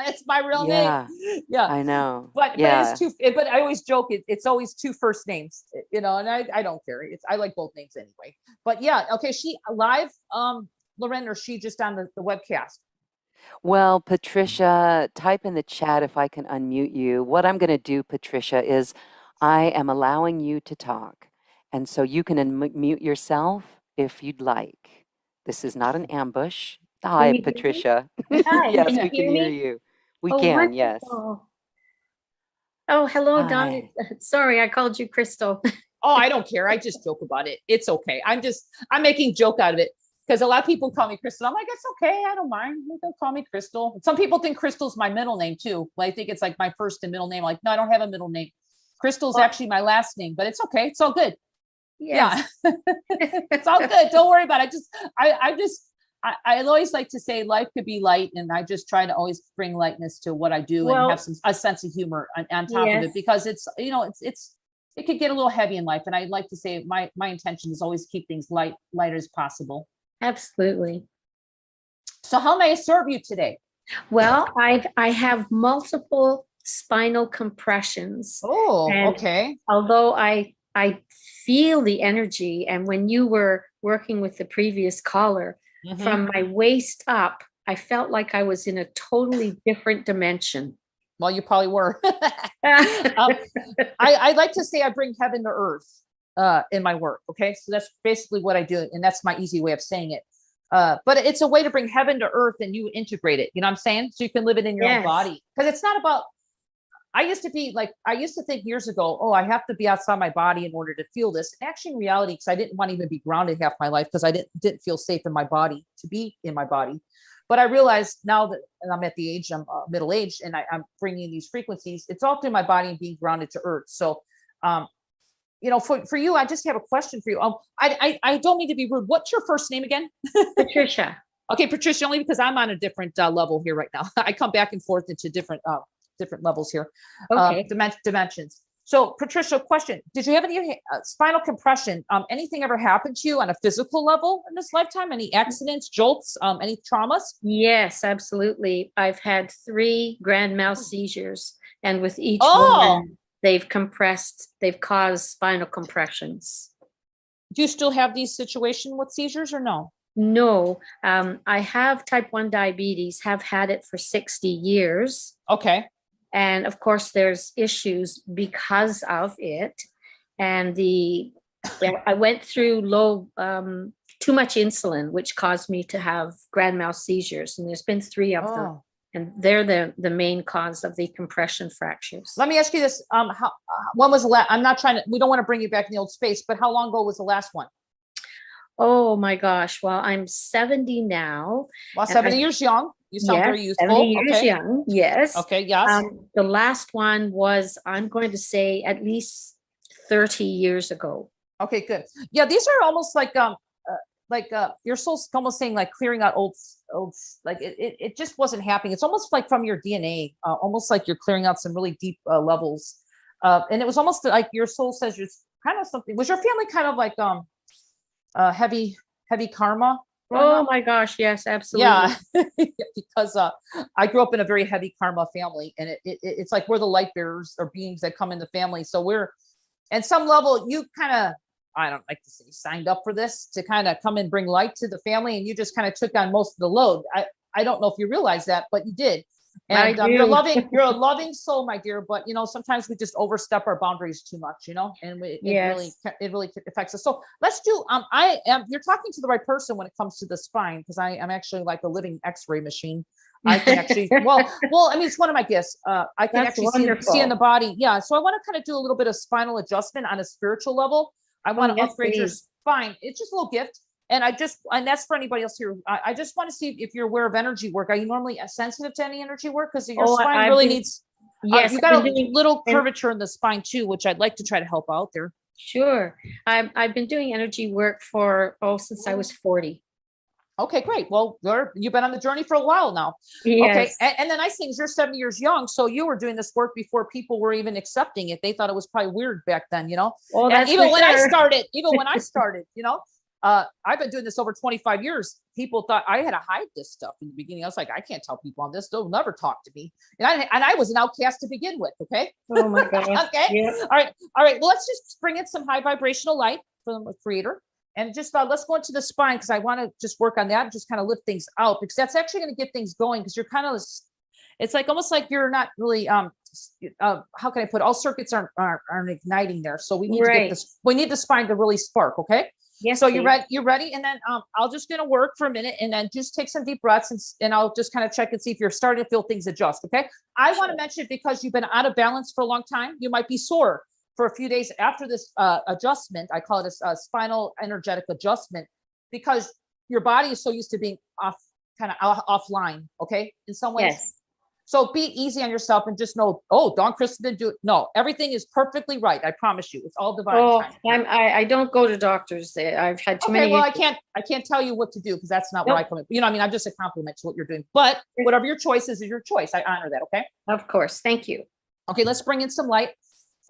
It's my real name. Yeah, I know. But it's but I always joke it's always two first names, and I don't care. I like both names anyway. But yeah, okay, she live, Loren, or she just on the webcast? Well, Patricia, type in the chat if I can unmute you. What I'm going to do, Patricia, is I am allowing you to talk. And so you can unmute yourself if you'd like. This is not an ambush. Hi, Patricia. Hi, yes, can we you can hear you. We Oh, can, yes. wonderful. Oh, hello, Dawn. Hi. Sorry, I called you Crystal. Oh, I don't care. I just joke about it. It's okay. I'm making joke out of it because a lot of people call me Crystal. I'm like, it's okay. I don't mind. You can call me Crystal. Some people think Crystal's my middle name too. Well, I think it's like my first and middle name. Like, no, I don't have a middle name. Crystal's actually my last name, but it's okay. It's all good. Yes. Yeah, it's all good. Don't worry about it. I always like to say life could be light, and I just try to always bring lightness to what I do and have a sense of humor on top of it, because it's it could get a little heavy in life, and I like to say my intention is always keep things light as possible. Absolutely. So how may I serve you today? Well, I have multiple spinal compressions. Oh, okay. Although I feel the energy, and when you were working with the previous caller, from my waist up, I felt like I was in a totally different dimension. Well, you probably were. I like to say I bring heaven to earth in my work. Okay, so that's basically what I do, and that's my easy way of saying it. But it's a way to bring heaven to earth, and you integrate it. You know what I'm saying? So you can live it in your own body, because it's not about. I used to think years ago, oh, I have to be outside my body in order to feel this. And actually, in reality, because I didn't want to even be grounded half my life, because I didn't feel safe in my body to be in my body. But I realized now that I'm at the age, I'm middle aged, and I'm bringing these frequencies. It's all through my body and being grounded to earth. So, for you, I just have a question for you. I don't mean to be rude. What's your first name again? Patricia. Okay, Patricia, only because I'm on a different level here right now. I come back and forth into different levels here, dimensions. So Patricia, question, did you have any spinal compression? Anything ever happened to you on a physical level in this lifetime? Any accidents, jolts, any traumas? Yes, absolutely. I've had 3 grand mal seizures, and with each one, they've caused spinal compressions. Do you still have these situations with seizures or no? No, I have type 1 diabetes, have had it for 60 years. Okay. And of course, there's issues because of it. And I went through too much insulin, which caused me to have grand mal seizures. And there's been 3 of them. And they're the main cause of the compression fractures. Let me ask you this. When was the last? We don't want to bring you back in the old space, but how long ago was the last one? Oh my gosh. Well, I'm 70 now. Well, 70 years young. You sound very youthful. 70 years young. Yes. Okay. Yes. The last one was, I'm going to say, at least 30 years ago. Okay, good. Yeah, these are almost like your soul's almost saying like clearing out old, like it just wasn't happening. It's almost like from your DNA, almost like you're clearing out some really deep levels. And it was almost like your soul says you're kind of something. Was your family kind of like heavy karma? Oh my gosh, yes, absolutely. Yeah, because I grew up in a very heavy karma family, and it's like we're the light bearers or beings that come in the family. So and some level, you kind of I don't like to say signed up for this to kind of come and bring light to the family, and you just kind of took on most of the load. I don't know if you realize that, but you did. And you're a loving soul, my dear. But sometimes we just overstep our boundaries too much, and it really affects us. So let's do. You're talking to the right person when it comes to the spine, because I am actually like a living X-ray machine. I can actually, well, I mean, it's one of my gifts. I can actually see in the body. Yeah. So I want to kind of do a little bit of spinal adjustment on a spiritual level. I want to upgrade your spine. It's just a little gift. And that's for anybody else here. I just want to see if you're aware of energy work. Are you normally sensitive to any energy work? Because your spine really needs, you got a little curvature in the spine too, which I'd like to try to help out there. Sure. I've been doing energy work since I was 40. Okay, great. Well, you've been on the journey for a while now. Yes. Okay. And the nice thing is you're 70 years young. So you were doing this work before people were even accepting it. They thought it was probably weird back then, Well, that's even when I started, I've been doing this over 25 years. People thought I had to hide this stuff in the beginning. I was like, I can't tell people on this. They'll never talk to me. And I was an outcast to begin with. Okay. Oh my God. Okay. Yeah. All right. Well, let's just bring in some high vibrational light from the creator. And just let's go into the spine, because I want to just work on that and just kind of lift things out, because that's actually going to get things going, because you're kind of, it's like almost like you're not really, how can I put it? All circuits aren't igniting there. So we need to get this, we need the spine to really spark. Okay. Yes. So you're ready. And then I'll just going to work for a minute, and then just take some deep breaths, and I'll just kind of check and see if you're starting to feel things adjust. Okay. I want to mention, because you've been out of balance for a long time, you might be sore for a few days after this adjustment. I call it a spinal energetic adjustment, because your body is so used to being offline. Okay. In some ways. Yes. So be easy on yourself and just know, Dawn Kristen didn't do it. No, everything is perfectly right. I promise you, it's all divine time. I don't go to doctors. I've had too many. Well, I can't tell you what to do, because that's not where I come in. I'm just a compliment to what you're doing, but whatever your choice is your choice. I honor that. Okay. Of course. Thank you. Okay. Let's bring in some light.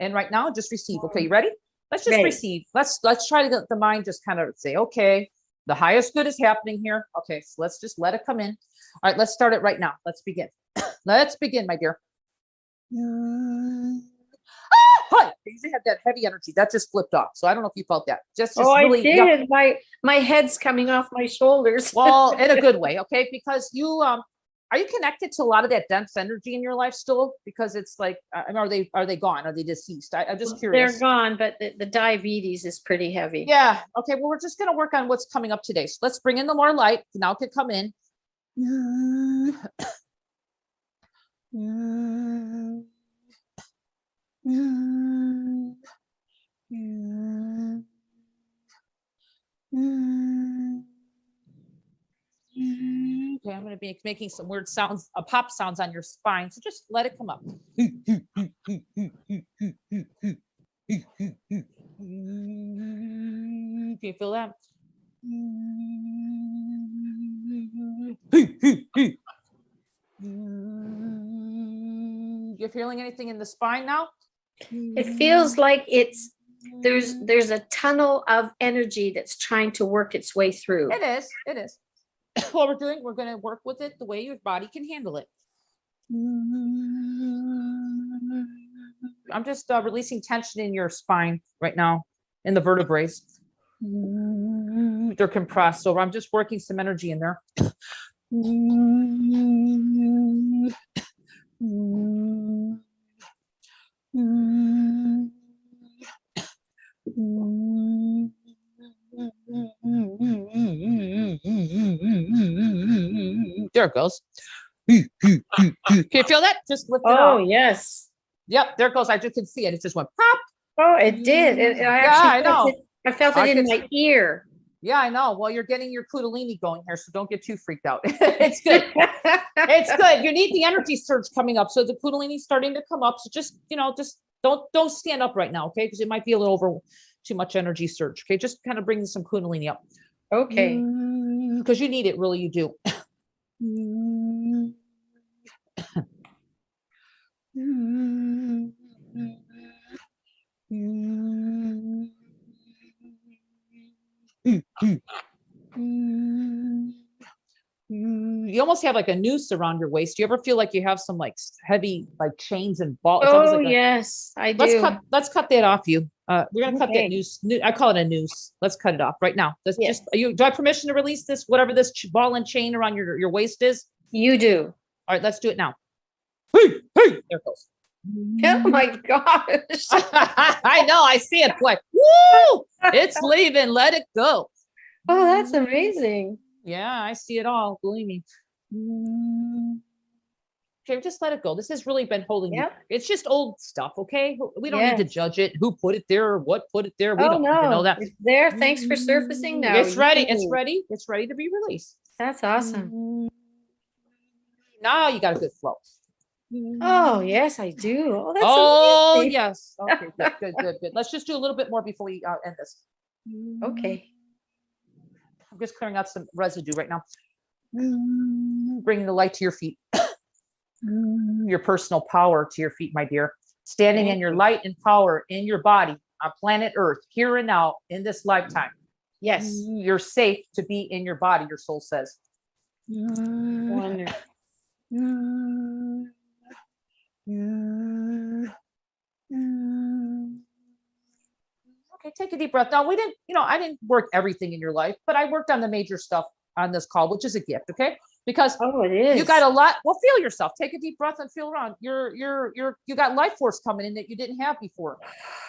And right now, just receive. Okay, you ready? Let's just receive. Let's try to get the mind just kind of say, okay, the highest good is happening here. Okay, so let's just let it come in. All right, let's start it right now. Let's begin. Let's begin, my dear. Hi. You usually have that heavy energy that just flipped off. So I don't know if you felt that. Really, I did. My head's coming off my shoulders. Well, in a good way, okay? Because you are you connected to a lot of that dense energy in your life still? Because it's like, are they gone? Are they deceased? I'm just curious. They're gone, but the diabetes is pretty heavy. Yeah. Okay. Well, we're just going to work on what's coming up today. So let's bring in the more light. Now it can come in. Okay, I'm going to be making some weird sounds, pop sounds on your spine. So just let it come up. Do you feel that? You're feeling anything in the spine now? It feels like there's a tunnel of energy that's trying to work its way through. It is. What we're going to work with it the way your body can handle it. I'm just releasing tension in your spine right now, in the vertebrae. They're compressed, so I'm just working some energy in there. There it goes. Can you feel that? Just lift it up. Oh, yes. Yep, there it goes. I just can see it. It just went pop. Oh, it did. I know. I felt it in my ear. Yeah, I know. Well, you're getting your Kundalini going here, so don't get too freaked out. It's good. It's good. You need the energy surge coming up. So the Kundalini's starting to come up. So just don't stand up right now, okay? Because it might be a little over too much energy surge. Okay, just kind of bring some Kundalini up. Okay. Because you need it, really, you do. You almost have like a noose around your waist. Do you ever feel like you have some like heavy like chains and balls? Oh, yes, I do. Let's cut that off you. We're gonna cut that Okay. noose. I call it a noose. Let's cut it off right now. Let's Yes. do I have permission to release this, whatever this ball and chain around your waist is? You do. All right, let's do it now. Hey, there it goes. Oh my gosh. I know, I see it. Boy, woo! It's leaving. Let it go. Oh, that's amazing. Yeah, I see it all. Believe me. Okay, just let it go. This has really been holding you. Yep. It's just old stuff, okay? We don't need to Yes. judge it. Who put it there or what put it there? We Oh don't need to know no, that. it's there. Thanks for surfacing now. It's ready. Yay. It's ready. It's ready to be released. That's awesome. Now you got a good flow. Oh yes, I do. Oh, that's Oh, amazing. yes. Okay, good. Let's just do a little bit more before we end this. Okay. I'm just clearing out some residue right now. Bringing the light to your feet. Your personal power to your feet, my dear. Standing in your light and power in your body on planet Earth, here and now in this lifetime. Yes. You're safe to be in your body, your soul says. Wonderful. Okay, take a deep breath. Now, I didn't work everything in your life, but I worked on the major stuff on this call, which is a gift, okay? Because Oh, it is. you got a lot. Well, feel yourself. Take a deep breath and feel around. You got life force coming in that you didn't have before,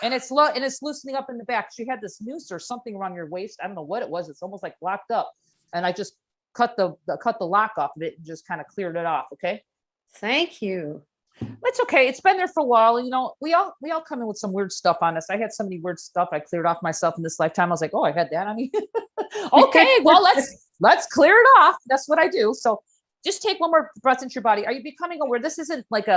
and it's loosening up in the back. She had this noose or something around your waist. I don't know what it was. It's almost like locked up, and I just cut the lock off of it and just kind of cleared it off. Okay, Thank you. it's okay. It's been there for a while. And, we all come in with some weird stuff on us. I had so many weird stuff I cleared off myself in this lifetime. I was like, oh, I had that. I mean, okay, well, let's clear it off. That's what I do. So just take one more breath into your body. Are you becoming aware? This isn't like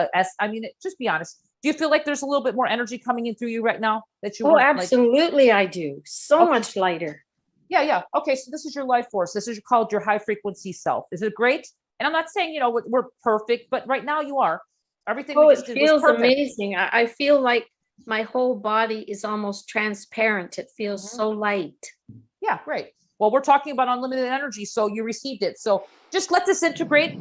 just be honest. Do you feel like there's a little bit more energy coming in through you right now that you Oh, weren't, like- absolutely, I do. So Okay. much lighter. Yeah. Okay. So this is your life force. This is called your high frequency self. Is it great? And I'm not saying, we're perfect, but right now you are. Everything Oh, we it just did was feels perfect. amazing. I feel like my whole body is almost transparent. It feels so light. Yeah, great. Well, we're talking about unlimited energy, so you received it. So just let this integrate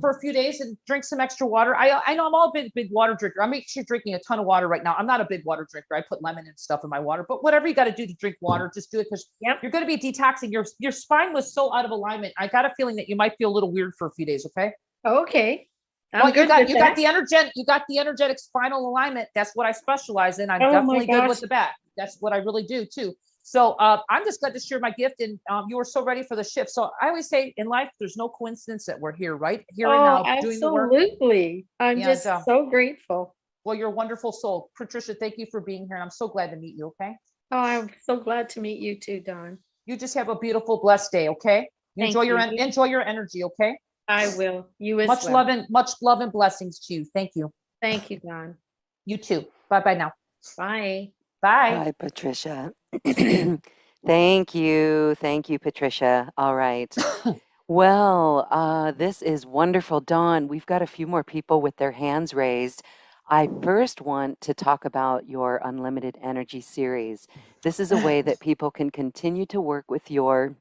for a few days and drink some extra water. I know I'm all a big water drinker. I'm actually drinking a ton of water right now. I'm not a big water drinker. I put lemon and stuff in my water, but whatever you got to do to drink water, just do it, because you're going to be detoxing. Your spine was so out of alignment. I got a feeling that you might feel a little weird for a few days. Okay. Okay. Well, good you with got that. you got the energetic spinal alignment. That's what I specialize in. I'm Oh my definitely good gosh. with the back. That's what I really do too. So I'm just glad to share my gift, and you were so ready for the shift. So I always say in life, there's no coincidence that we're here, right here and Oh, now, doing the work. absolutely. I'm Yeah, just so grateful. Well, you're a wonderful soul, Patricia. Thank you for being here, and I'm so glad to meet you. Okay, Oh, I'm so glad to meet you too, Dawn. you just have a beautiful, blessed day. Okay, Thank enjoy you. enjoy your energy. Okay, I will. You as much well. love and blessings to you. Thank you. Thank you, Dawn. You too. Bye now. Bye. Bye. Bye, Patricia. Thank you, Patricia. All right. Well, this is wonderful. Dawn, we've got a few more people with their hands raised. I first want to talk about your Unlimited Energy series. This is a way that people can continue to work with your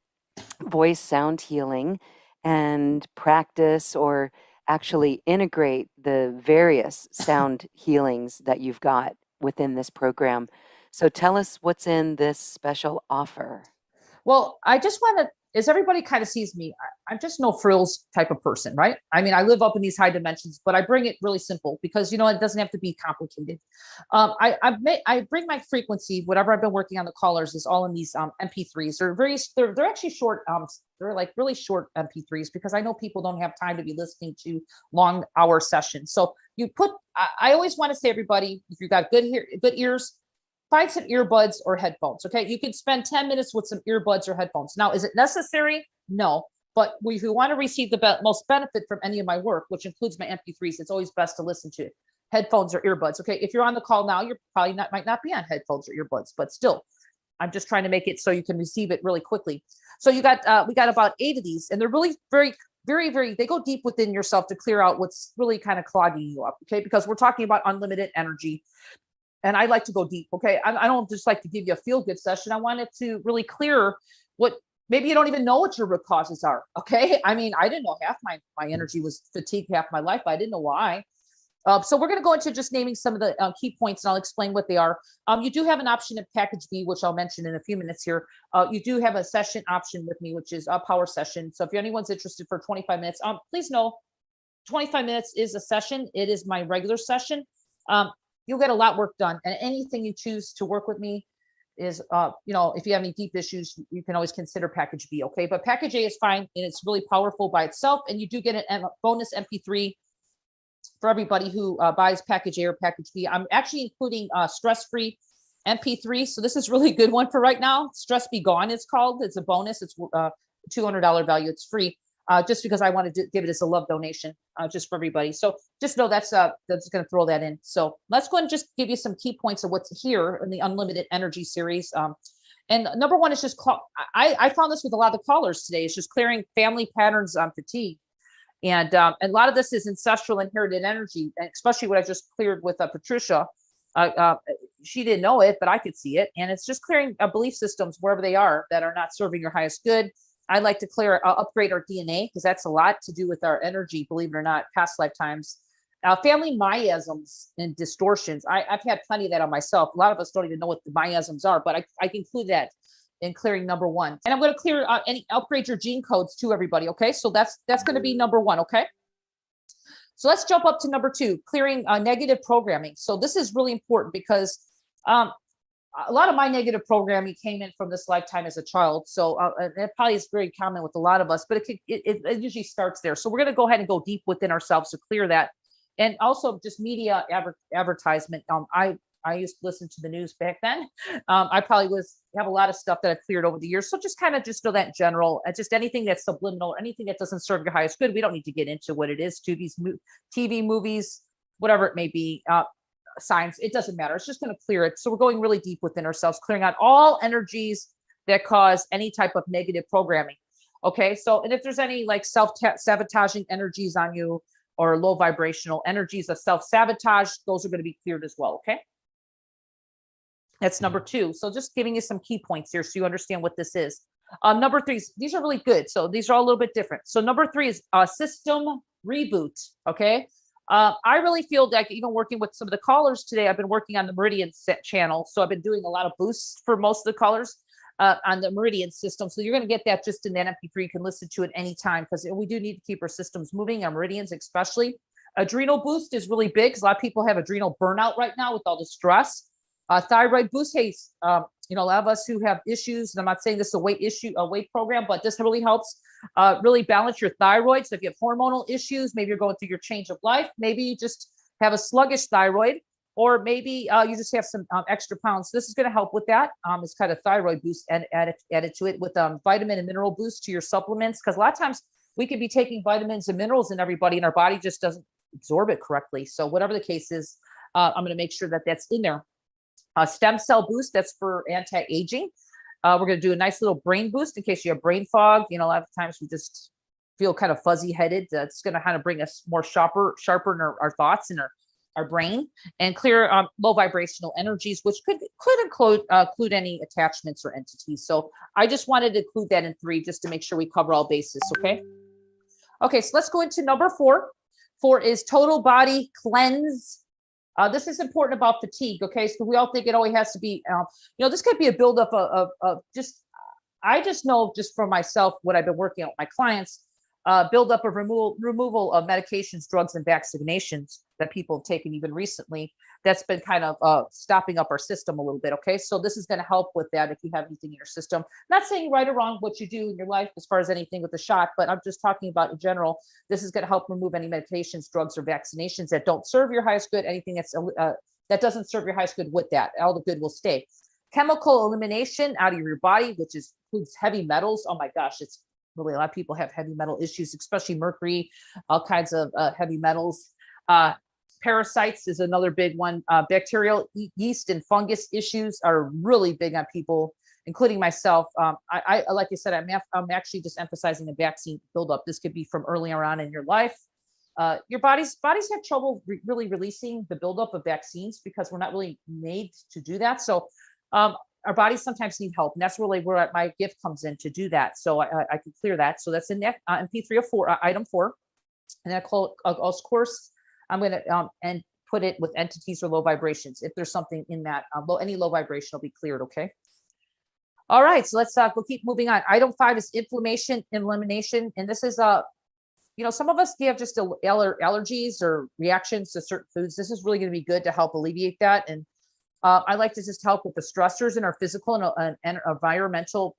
voice sound healing and practice or actually integrate the various sound healings that you've got within this program. So tell us what's in this special offer. Well, I just want to, as everybody kind of sees me, I'm just no frills type of person, right? I mean, I live up in these high dimensions, but I bring it really simple because, it doesn't have to be complicated. I bring my frequency, whatever I've been working on the callers is all in these MP3s. They're actually short. They're like really short MP3s because I know people don't have time to be listening to long hour sessions. So I always want to say, everybody, if you got good ears, find some earbuds or headphones. Okay. You can spend 10 minutes with some earbuds or headphones. Now, is it necessary? No. But if you want to receive the most benefit from any of my work, which includes my MP3s, it's always best to listen to headphones or earbuds. Okay. If you're on the call now, you're probably might not be on headphones or earbuds, but still, I'm just trying to make it so you can receive it really quickly. So we got about 8 of these, and they're really very, very, very, they go deep within yourself to clear out what's really kind of clogging you up. Okay. Because we're talking about unlimited energy. And I like to go deep. Okay. I don't just like to give you a feel good session. I want it to really clear what maybe you don't even know what your root causes are. Okay. I mean, I didn't know half my energy was fatigue half my life. I didn't know why. So we're going to go into just naming some of the key points, and I'll explain what they are. You do have an option of package B, which I'll mention in a few minutes here. You do have a session option with me, which is a power session. So if anyone's interested for 25 minutes, please know 25 minutes is a session. It is my regular session. You'll get a lot of work done, and anything you choose to work with me is, if you have any deep issues, you can always consider package B. Okay. But package A is fine, and it's really powerful by itself. And you do get a bonus MP3 for everybody who buys package A or package B. I'm actually including stress-free MP3. So this is really a good one for right now. Stress Be Gone, it's called. It's a bonus. It's $200 value. It's free. Just because I wanted to give it as a love donation, just for everybody. So just know that's going to throw that in. So let's go and just give you some key points of what's here in the Unlimited Energy series. And number one is just I found this with a lot of the callers today. It's just clearing family patterns on fatigue. And a lot of this is ancestral inherited energy, and especially what I just cleared with Patricia. She didn't know it, but I could see it. And it's just clearing belief systems wherever they are that are not serving your highest good. I like to upgrade our DNA, because that's a lot to do with our energy, believe it or not, past lifetimes. Family miasms and distortions. I've had plenty of that on myself. A lot of us don't even know what the miasms are, but I can include that in clearing number one. And I'm going to clear upgrade your gene codes to everybody. Okay. So that's going to be number one. Okay. So let's jump up to number two, clearing negative programming. So this is really important because a lot of my negative programming came in from this lifetime as a child. So it probably is very common with a lot of us, but it usually starts there. So we're going to go ahead and go deep within ourselves to clear that. And also just media advertisement. I used to listen to the news back then. I probably have a lot of stuff that I've cleared over the years. So just kind of just know that in general, and just anything that's subliminal, anything that doesn't serve your highest good. We don't need to get into what it is to these TV movies, whatever it may be, signs, it doesn't matter. It's just going to clear it. So we're going really deep within ourselves, clearing out all energies that cause any type of negative programming. Okay. So, and if there's any like self-sabotaging energies on you, or low vibrational energies of self-sabotage, those are going to be cleared as well. Okay. That's number two. So just giving you some key points here so you understand what this is. Number three, these are really good. So these are all a little bit different. So number three is system reboot. Okay. I really feel like even working with some of the callers today, I've been working on the Meridian channel. So I've been doing a lot of boosts for most of the callers on the Meridian system. So you're going to get that just in that MP3. You can listen to it anytime, because we do need to keep our systems moving, our meridians especially. Adrenal boost is really big because a lot of people have adrenal burnout right now with all the stress. Thyroid boost, hey, a lot of us who have issues, and I'm not saying this is a weight program, but this really helps really balance your thyroid. So if you have hormonal issues, maybe you're going through your change of life, maybe you just have a sluggish thyroid, or maybe you just have some extra pounds. So this is going to help with that. It's kind of thyroid boost and added to it with vitamin and mineral boost to your supplements. Because a lot of times we could be taking vitamins and minerals in everybody, and our body just doesn't absorb it correctly. So whatever the case is, I'm going to make sure that that's in there. Stem cell boost, that's for anti-aging. We're going to do a nice little brain boost in case you have brain fog. A lot of times we just feel kind of fuzzy headed. That's going to kind of bring us more sharpen our thoughts and our brain, and clear low vibrational energies, which could include any attachments or entities. So I just wanted to include that in three, just to make sure we cover all bases. Okay, so let's go into number four. Four is total body cleanse. This is important about fatigue. Okay, so we all think it always has to be, this could be a buildup of just, I just know just for myself, what I've been working on with my clients, buildup of removal of medications, drugs, and vaccinations that people have taken even recently. That's been kind of stopping up our system a little bit. Okay, so this is going to help with that if you have anything in your system. Not saying right or wrong what you do in your life as far as anything with the shot, but I'm just talking about in general. This is going to help remove any medications, drugs, or vaccinations that don't serve your highest good. Anything that doesn't serve your highest good, with that, all the good will stay. Chemical elimination out of your body, which includes heavy metals. Oh my gosh, it's really a lot of people have heavy metal issues, especially mercury, all kinds of heavy metals. Parasites is another big one. Bacterial, yeast, and fungus issues are really big on people, including myself. I like I said, I'm actually just emphasizing the vaccine buildup. This could be from earlier on in your life. Your bodies have trouble really releasing the buildup of vaccines because we're not really made to do that. So our bodies sometimes need help, and that's really where my gift comes in to do that. So I can clear that. So that's in MP3 of 4, item 4, and that of course I'm going to and put it with entities or low vibrations. If there's something in that, any low vibration will be cleared, okay? All right, so we'll keep moving on. Item 5 is inflammation elimination. And this is, some of us have just allergies or reactions to certain foods. This is really going to be good to help alleviate that. And I like to just help with the stressors in our physical and environmental,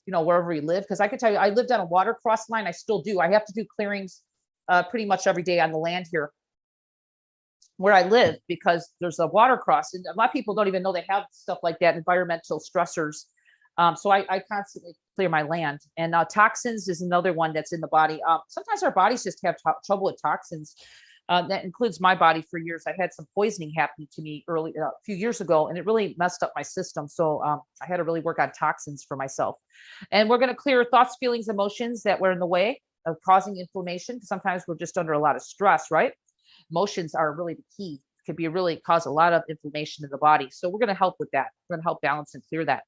wherever we live. Because I can tell you, I lived on a water cross line. I still do. I have to do clearings pretty much every day on the land here where I live, because there's a water cross. And a lot of people don't even know they have stuff like that, environmental stressors. So I constantly clear my land. And toxins is another one that's in the body. Sometimes our bodies just have trouble with toxins. That includes my body. For years, I had some poisoning happen to me a few years ago, and it really messed up my system. So I had to really work on toxins for myself. And we're going to clear thoughts, feelings, emotions that were in the way of causing inflammation. Sometimes we're just under a lot of stress, right? Emotions are really the key. Could be really cause a lot of inflammation in the body. So we're going to help with that. We're going to help balance and clear that.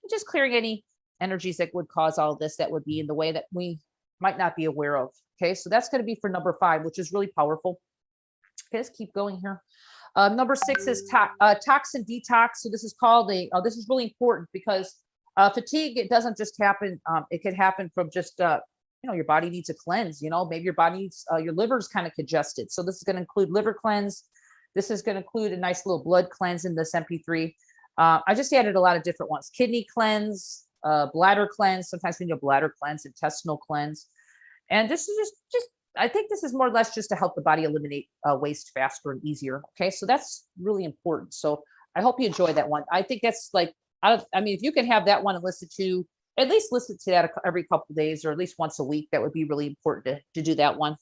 And just clearing any energies that would cause all this that would be in the way that we might not be aware of. Okay, so that's going to be for number 5, which is really powerful. Okay, let's keep going here. Number 6 is toxin detox. So this is called this is really important because fatigue, it doesn't just happen. It could happen from just your body needs a cleanse. Maybe your body needs your liver's kind of congested. So this is going to include liver cleanse. This is going to include a nice little blood cleanse in this MP3. I just added a lot of different ones: kidney cleanse, bladder cleanse. Sometimes we need a bladder cleanse, intestinal cleanse. And this is just I think this is more or less just to help the body eliminate waste faster and easier. Okay, so that's really important. So I hope you enjoy that one. I think that's like, if you can have that one and at least listen to that every couple of days or at least once a week, that would be really important to do that one.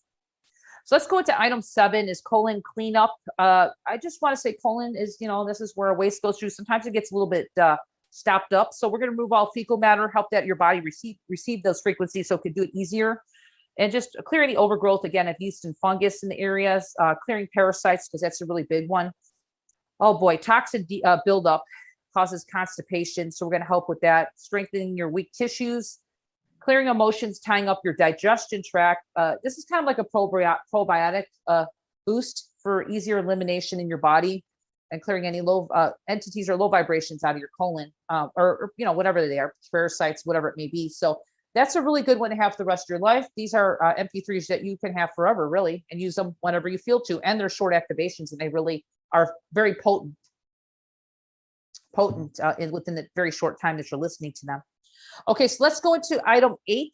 So let's go into item 7 is colon cleanup. I just want to say colon is, this is where waste goes through. Sometimes it gets a little bit stopped up. So we're going to remove all fecal matter, help that your body receive those frequencies so it can do it easier. And just clear any overgrowth, again, of yeast and fungus in the areas, clearing parasites, because that's a really big one. Oh boy, toxin buildup causes constipation. So we're going to help with that. Strengthening your weak tissues, clearing emotions, tying up your digestion tract. This is kind of like a probiotic boost for easier elimination in your body, and clearing any low entities or low vibrations out of your colon, or whatever they are, parasites, whatever it may be. So that's a really good one to have for the rest of your life. These are MP3s that you can have forever, really, and use them whenever you feel to. And they're short activations, and they really are very potent within the very short time that you're listening to them. Okay, so let's go into item 8.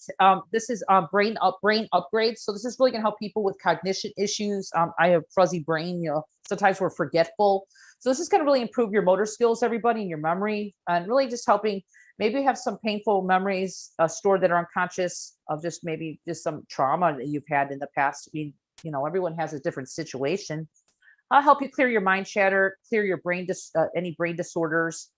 This is brain upgrades. So this is really going to help people with cognition issues. I have fuzzy brain. Sometimes we're forgetful. So this is going to really improve your motor skills, everybody, and your memory, and really just helping. Maybe you have some painful memories stored that are unconscious of just some trauma that you've had in the past. Everyone has a different situation. I'll help you clear your mind chatter, clear your brain, any brain disorders.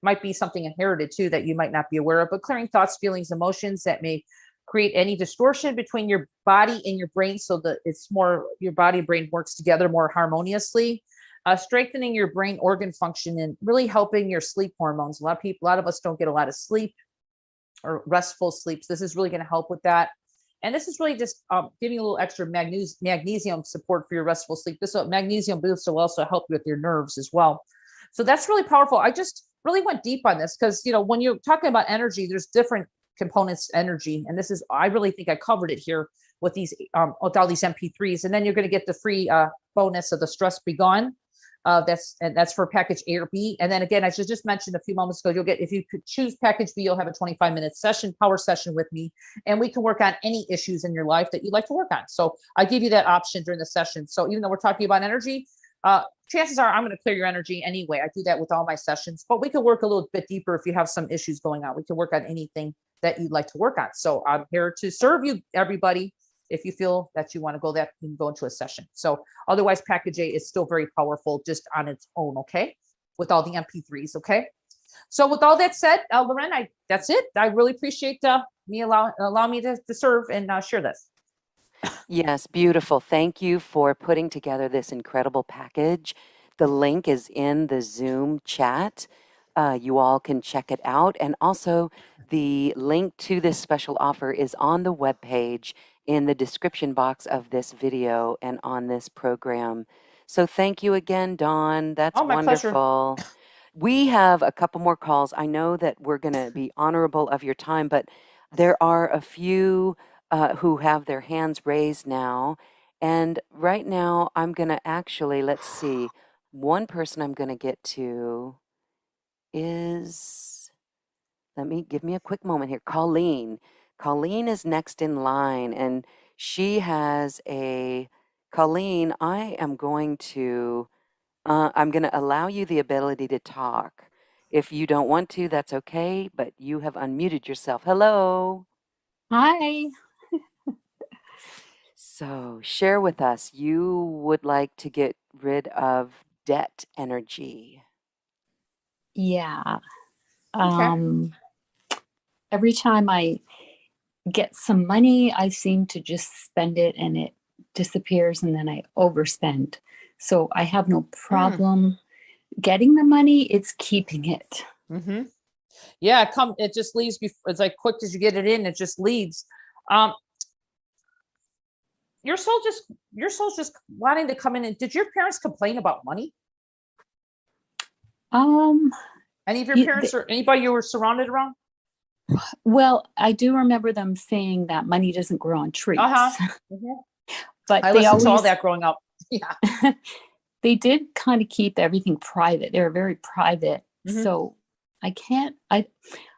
Might be something inherited too that you might not be aware of, but clearing thoughts, feelings, emotions that may create any distortion between your body and your brain, so that it's more your body and brain works together more harmoniously. Strengthening your brain organ function and really helping your sleep hormones. A lot of us don't get a lot of sleep or restful sleep. So this is really going to help with that. And this is really just giving a little extra magnesium support for your restful sleep. This magnesium boost will also help you with your nerves as well. So that's really powerful. I just really went deep on this because, when you're talking about energy, there's different components to energy. And I really think I covered it here with with all these MP3s. And then you're going to get the free bonus of the Stress Be Gone. That's for package A or B. And then again, I should just mention a few moments ago, if you could choose package B, you'll have a 25-minute power session with me, and we can work on any issues in your life that you'd like to work on. So I give you that option during the session. So even though we're talking about energy, chances are I'm going to clear your energy anyway. I do that with all my sessions, but we can work a little bit deeper if you have some issues going on. We can work on anything that you'd like to work on. So I'm here to serve you, everybody. If you feel that you want to go that, you can go into a session. So otherwise, package A is still very powerful just on its own, okay? With all the MP3s, okay? So with all that said, Loren, that's it. I really appreciate allow me to serve and share this. Yes, beautiful. Thank you for putting together this incredible package. The link is in the Zoom chat. You all can check it out. And also, the link to this special offer is on the webpage in the description box of this video and on this program. So thank you again, Dawn. That's Oh, my pleasure. wonderful. We have a couple more calls. I know that we're going to be honorable of your time, but there are a few who have their hands raised now. And right now, I'm going to actually, let's see, one person I'm going to get to is, give me a quick moment here. Colleen. Colleen is next in line, and she has Colleen, I'm going to allow you the ability to talk. If you don't want to, that's okay, but you have unmuted yourself. Hello. Hi. So share with us, you would like to get rid of debt energy. Yeah. Okay. Every time I get some money, I seem to just spend it and it disappears and then I overspend. So I have no problem getting the money, it's keeping it. Mm-hmm. Yeah, it just leaves before, it's like quick as you get it in, it just leaves. Your soul's just wanting to come in. And did your parents complain about money? Any of your parents or anybody you were surrounded around? Well, I do remember them saying that money doesn't grow on trees. But I listened to all that growing up. Yeah. They did kind of keep everything private. They were very private. So I can't.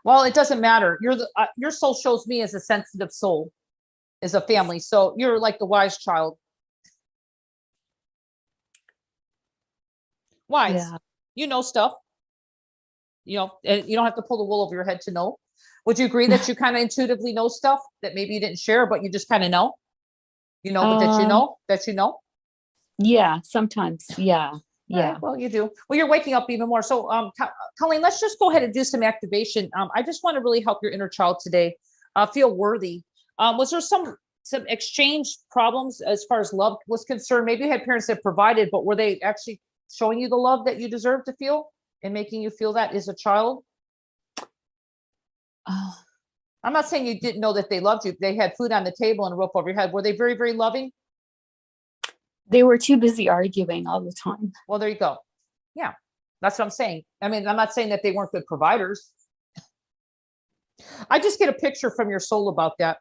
Well, it doesn't matter. Your soul shows me as a sensitive soul, as a family. So you're like the wise child. Wise. Yeah. You know stuff. And you don't have to pull the wool over your head to know. Would you agree that you kind of intuitively know stuff that maybe you didn't share, but you just kind of know? But that you know? Yeah, sometimes. Yeah. Yeah. Right, well, you do. Well, you're waking up even more. So, Colleen, let's just go ahead and do some activation. I just want to really help your inner child today feel worthy. Was there some exchange problems as far as love was concerned? Maybe you had parents that provided, but were they actually showing you the love that you deserve to feel and making you feel that as a child? I'm not saying you didn't know that they loved you. They had food on the table and a roof over your head. Were they very, very loving? They were too busy arguing all the time. Well, there you go. Yeah, that's what I'm saying. I mean, I'm not saying that they weren't good providers. I just get a picture from your soul about that.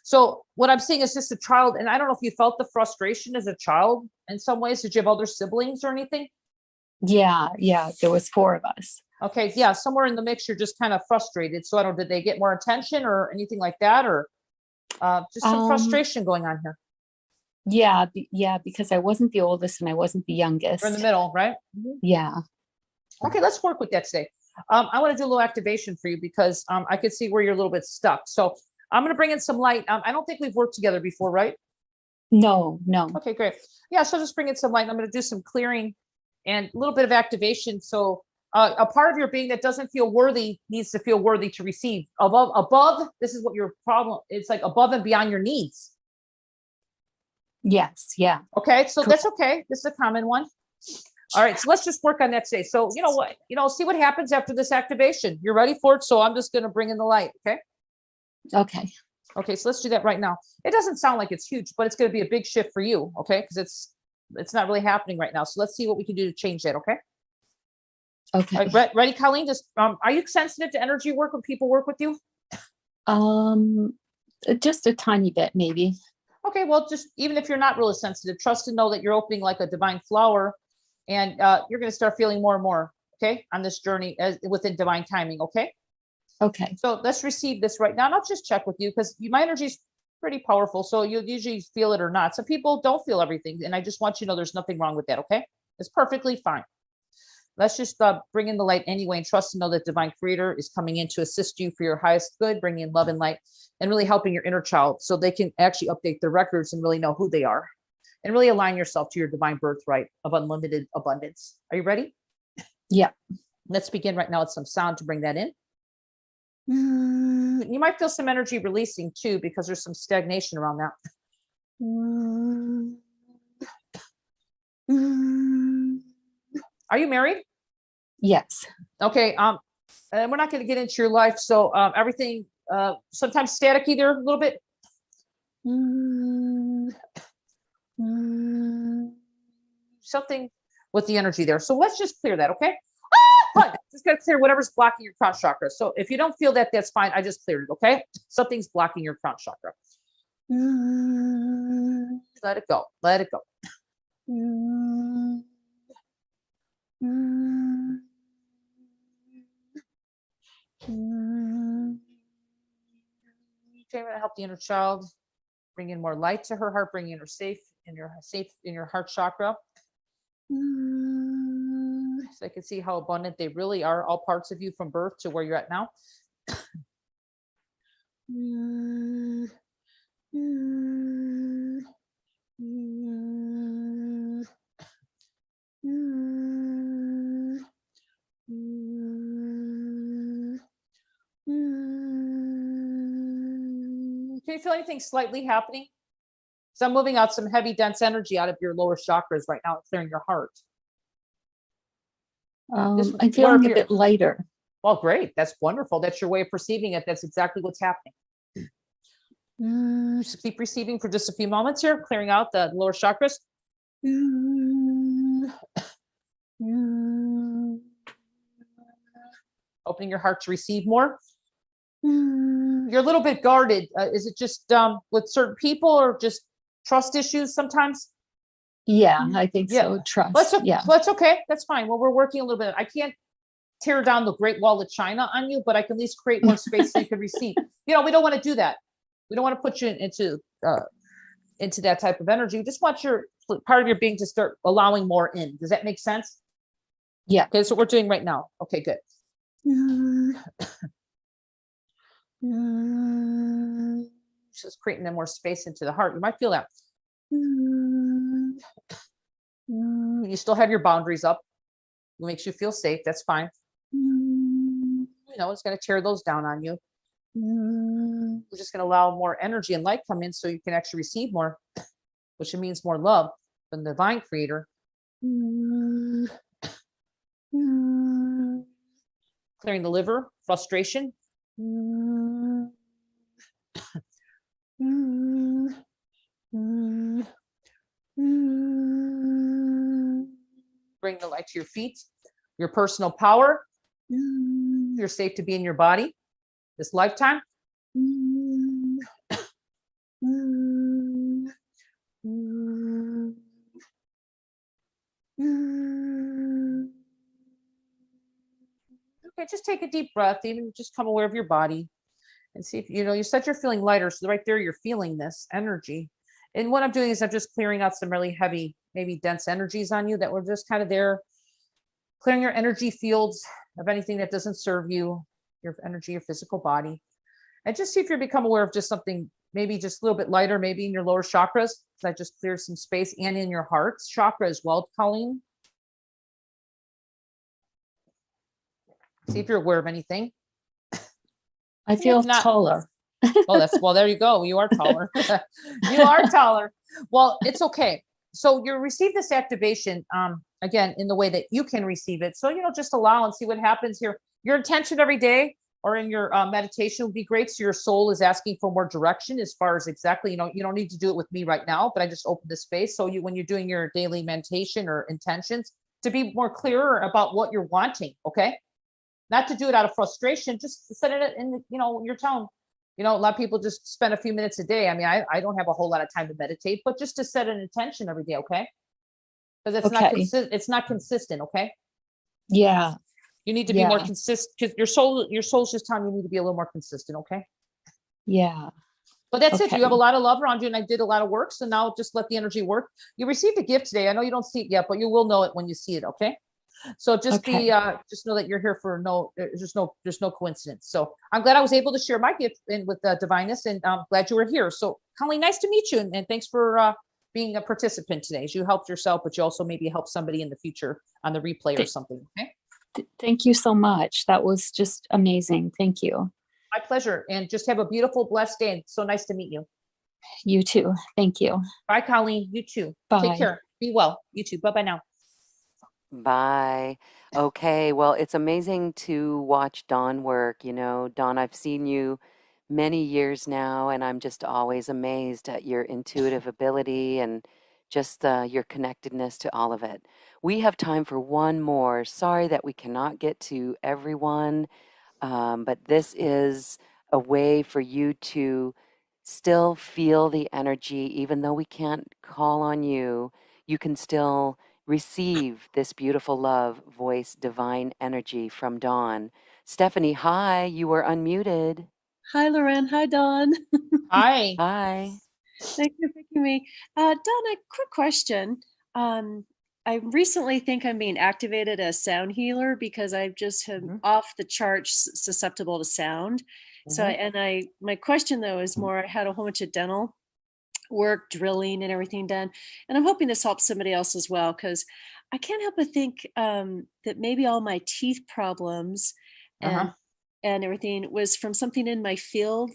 So what I'm seeing is just a child, and I don't know if you felt the frustration as a child in some ways. Did you have other siblings or anything? Yeah, there was 4 of us. Okay, yeah, somewhere in the mix, you're just kind of frustrated. So I don't, did they get more attention or anything like that, or just some frustration going on here? Yeah, because I wasn't the oldest and I wasn't the youngest. You're in the middle, right? Yeah. Okay, let's work with that today. I want to do a little activation for you because I could see where you're a little bit stuck. So I'm going to bring in some light. I don't think we've worked together before, right? No. Okay, great. Yeah, so just bring in some light. I'm going to do some clearing and a little bit of activation. So a part of your being that doesn't feel worthy needs to feel worthy to receive. Above, this is what your problem, it's like above and beyond your needs. Yes, yeah. Okay, so that's okay. This is a common one. All right, so let's just work on that today. So you know what, see what happens after this activation. You're ready for it? So I'm just going to bring in the light, okay? Okay, so let's do that right now. It doesn't sound like it's huge, but it's going to be a big shift for you, okay? Because it's not really happening right now. So let's see what we can do to change that, okay? Okay. All right, ready, Colleen? Just are you sensitive to energy work when people work with you? Just a tiny bit, maybe. Okay, well, just even if you're not really sensitive, trust and know that you're opening like a divine flower, and you're going to start feeling more and more, okay, on this journey within divine timing, okay? Okay. So let's receive this right now. And I'll just check with you because my energy is pretty powerful. So you'll usually feel it or not. Some people don't feel everything. And I just want you to know there's nothing wrong with that, okay? It's perfectly fine. Let's just bring in the light anyway and trust to know that divine creator is coming in to assist you for your highest good, bringing in love and light and really helping your inner child so they can actually update their records and really know who they are and really align yourself to your divine birthright of unlimited abundance. Are you ready? Yeah. Let's begin right now with some sound to bring that in. You might feel some energy releasing too, because there's some stagnation around that. Are you married? Yes. Okay. And we're not going to get into your life. So everything, sometimes staticky there a little bit. Something with the energy there. So let's just clear that, okay? Fine. Just gotta clear whatever's blocking your crown chakra. So if you don't feel that, that's fine. I just cleared it, okay? Something's blocking your crown chakra. Let it go. Let it go. Okay, I'm gonna help the inner child bring in more light to her heart, bringing her safe in your heart chakra. So I can see how abundant they really are, all parts of you from birth to where you're at now. Can you feel anything slightly happening? So I'm moving out some heavy, dense energy out of your lower chakras right now, clearing your heart. I'm feeling a bit lighter. Well, great. That's wonderful. That's your way of perceiving it. That's exactly what's happening. Just keep receiving for just a few moments here, clearing out the lower chakras. Opening your heart to receive more. You're a little bit guarded. Is it just with certain people or just trust issues sometimes? Yeah, I think so. Trust. That's okay. That's fine. Well, we're working a little bit. I can't tear down the Great Wall of China on you, but I can at least create more space so you can receive. We don't want to do that. We don't want to put you into that type of energy. We just want your part of your being to start allowing more in. Does that make sense? Yeah. Okay, that's what we're doing right now. Okay, good. Just creating more space into the heart. You might feel that. You still have your boundaries up. It makes you feel safe. That's fine. It's going to tear those down on you. We're just going to allow more energy and light come in so you can actually receive more, which means more love from the divine creator. Clearing the liver, frustration. Bring the light to your feet, your personal power. You're safe to be in your body this lifetime. Okay, just take a deep breath, even just come aware of your body and see if you said you're feeling lighter. So right there, you're feeling this energy. And what I'm doing is I'm just clearing out some really heavy, maybe dense energies on you that were just kind of there, clearing your energy fields of anything that doesn't serve you, your energy, your physical body. And just see if you become aware of just something, maybe just a little bit lighter, maybe in your lower chakras. So I just cleared some space, and in your heart chakra as well, Colleen. See if you're aware of anything. I feel taller. Well, there you go. You are taller. You are taller. Well, it's okay. So you receive this activation, again, in the way that you can receive it. So, just allow and see what happens here. Your intention every day or in your meditation would be great. So your soul is asking for more direction as far as exactly, you don't need to do it with me right now, but I just opened the space. So when you're doing your daily meditation or intentions, to be more clearer about what you're wanting. Okay. Not to do it out of frustration, just set it in, your tone. A lot of people just spend a few minutes a day. I mean, I don't have a whole lot of time to meditate, but just to set an intention every day. Okay. Because it's not consistent. Okay. Yeah. You need to be more consistent, because your soul's just telling you need to be a little more consistent. Okay. Yeah. But that's it. You have a lot of love around you, and I did a lot of work. So now just let the energy work. You received a gift today. I know you don't see it yet, but you will know it when you see it. Okay. So just just know that you're here for there's no coincidence. So I'm glad I was able to share my gift with Divineness, and I'm glad you were here. So Colleen, nice to meet you, and thanks for being a participant today. You helped yourself, but you also maybe help somebody in the future on the replay or something. Okay. Thank you so much. That was just amazing. Thank you. My pleasure. And just have a beautiful, blessed day. And so nice to meet you. You too. Thank you. Bye, Colleen. You too. Bye. Take care. Be well. You too. Bye-bye now. Bye. Okay. Well, it's amazing to watch Dawn work. Dawn, I've seen you many years now, and I'm just always amazed at your intuitive ability and just your connectedness to all of it. We have time for one more. Sorry that we cannot get to everyone, but this is a way for you to still feel the energy, even though we can't call on you. You can still receive this beautiful love, voice, divine energy from Dawn. Stephanie, hi, you are unmuted. Hi, Loren. Hi, Dawn. Hi. Hi. Thank you for picking me. Dawn, a quick question. I recently think I'm being activated as sound healer because I've just am off the charts susceptible to sound. So, my question though is more, I had a whole bunch of dental work, drilling and everything done. And I'm hoping this helps somebody else as well, because I can't help but think that maybe all my teeth problems and everything was from something in my field.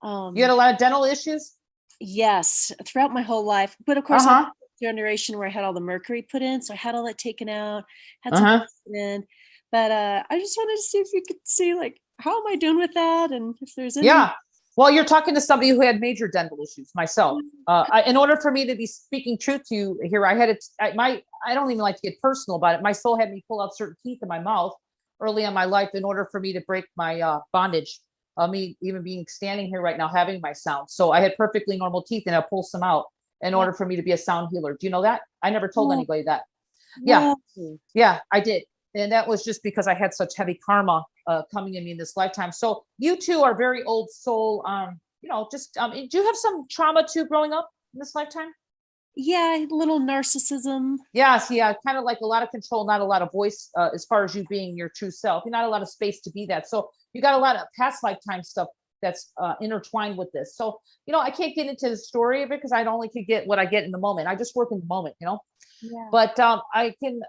You had a lot of dental issues? Yes, throughout my whole life. But of course, I'm the generation where I had all the mercury put in. So I had all that taken out, had some put in. But I just wanted to see if you could see, like, how am I doing with that? And if there's any. Yeah. Well, you're talking to somebody who had major dental issues myself. In order for me to be speaking truth to you here, I had I don't even like to get personal about it. My soul had me pull out certain teeth in my mouth early in my life in order for me to break my bondage. Me even being standing here right now, having my sound. So I had perfectly normal teeth and I pulled some out in order for me to be a sound healer. Do you know that? I never told anybody that. Yeah. Yeah, I did. And that was just because I had such heavy karma coming in me in this lifetime. So you two are very old soul. Do you have some trauma too growing up in this lifetime? Yeah, a little narcissism. Yes, yeah, kind of like a lot of control, not a lot of voice as far as you being your true self. You're not a lot of space to be that. So you got a lot of past lifetime stuff that's intertwined with this. So, I can't get into the story of it because I only could get what I get in the moment. I just work in the moment, Yeah. But I can,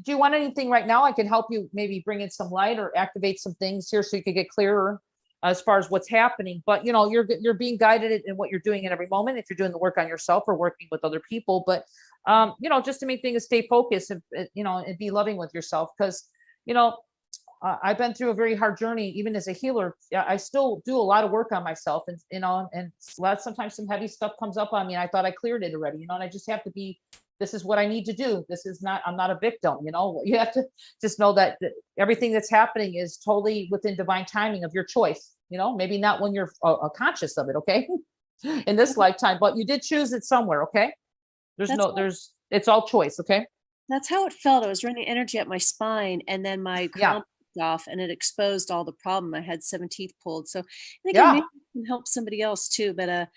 do you want anything right now? I can help you maybe bring in some light or activate some things here so you can get clearer as far as what's happening. But you're being guided in what you're doing in every moment if you're doing the work on yourself or working with other people. But just to make things stay focused and and be loving with yourself, because I've been through a very hard journey. Even as a healer, I still do a lot of work on myself, and sometimes some heavy stuff comes up on me. And I thought I cleared it already, and I just have to be. This is what I need to do. I'm not a victim. You have to just know that everything that's happening is totally within divine timing of your choice. Maybe not when you're conscious of it. Okay. In this lifetime, but you did choose it somewhere. Okay. It's all choice. Okay. That's how it felt. I was running energy up my spine, and then my crown popped off, and it exposed all the problem. I had 7 teeth pulled. So I think I maybe can help somebody else too. But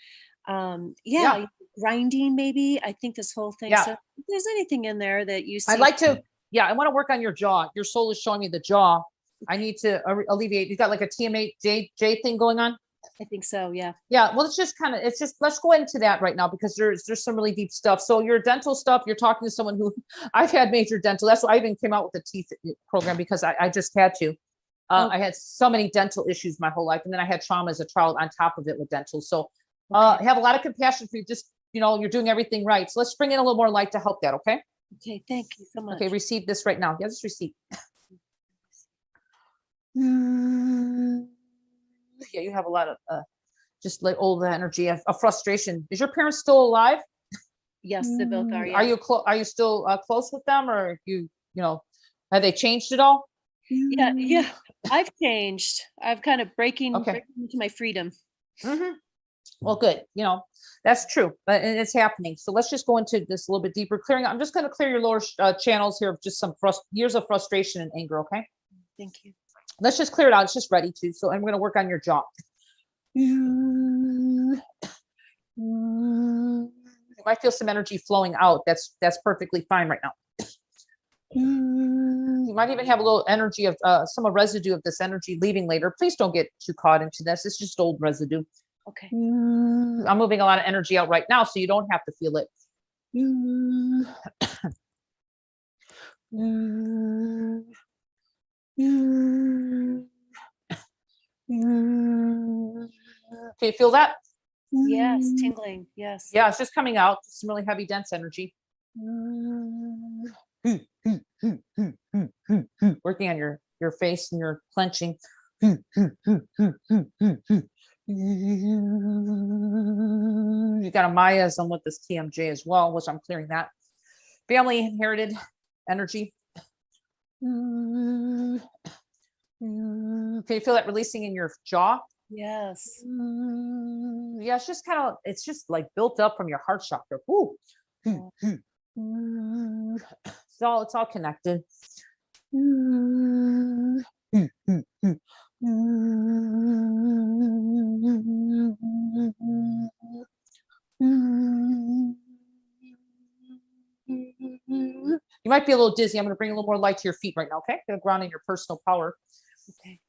grinding, maybe. I think this whole thing. So if there's anything in there that you see. I'd like to, I want to work on your jaw. Your soul is showing me the jaw. I need to alleviate. You got like a TMHJ thing going on? I think so. Yeah. Yeah. Well, let's go into that right now, because there's some really deep stuff. So your dental stuff, you're talking to someone who I've had major dental. That's why I even came out with the teeth program, because I just had to. I had so many dental issues my whole life. And then I had trauma as a child on top of it with dental. So I have a lot of compassion for you. Just, you're doing everything right. So let's bring in a little more light to help that. Okay. Okay. Thank you so much. Okay. Receive this right now. Yeah, just receive. Yeah, you have a lot of just like old energy of frustration. Is your parents still alive? Yes, they both are. Yeah. Are you still close with them, or have they changed at all? Yeah. I've changed. I've kind of breaking into my freedom. Well, good. That's true, but it's happening. So let's just go into this a little bit deeper. I'm just going to clear your lower channels here of just some years of frustration and anger. Okay. Thank you. Let's just clear it out. It's just ready to. So I'm going to work on your jaw. You might feel some energy flowing out. That's perfectly fine right now. You might even have a little energy of some residue of this energy leaving later. Please don't get too caught into this. It's just old residue. Okay. I'm moving a lot of energy out right now, so you don't have to feel it. Okay, you feel that? Yes, tingling. Yes. Yeah, it's just coming out. Some really heavy, dense energy. Working on your face and your clenching. You got a miasm with this TMJ as well, which I'm clearing that. Family inherited energy. Can you feel that releasing in your jaw? Yes. Yeah, it's just kind of, it's just like built up from your heart chakra. Ooh. It's all connected. You might be a little dizzy. I'm going to bring a little more light to your feet right now. Okay, going to ground in your personal power. Okay.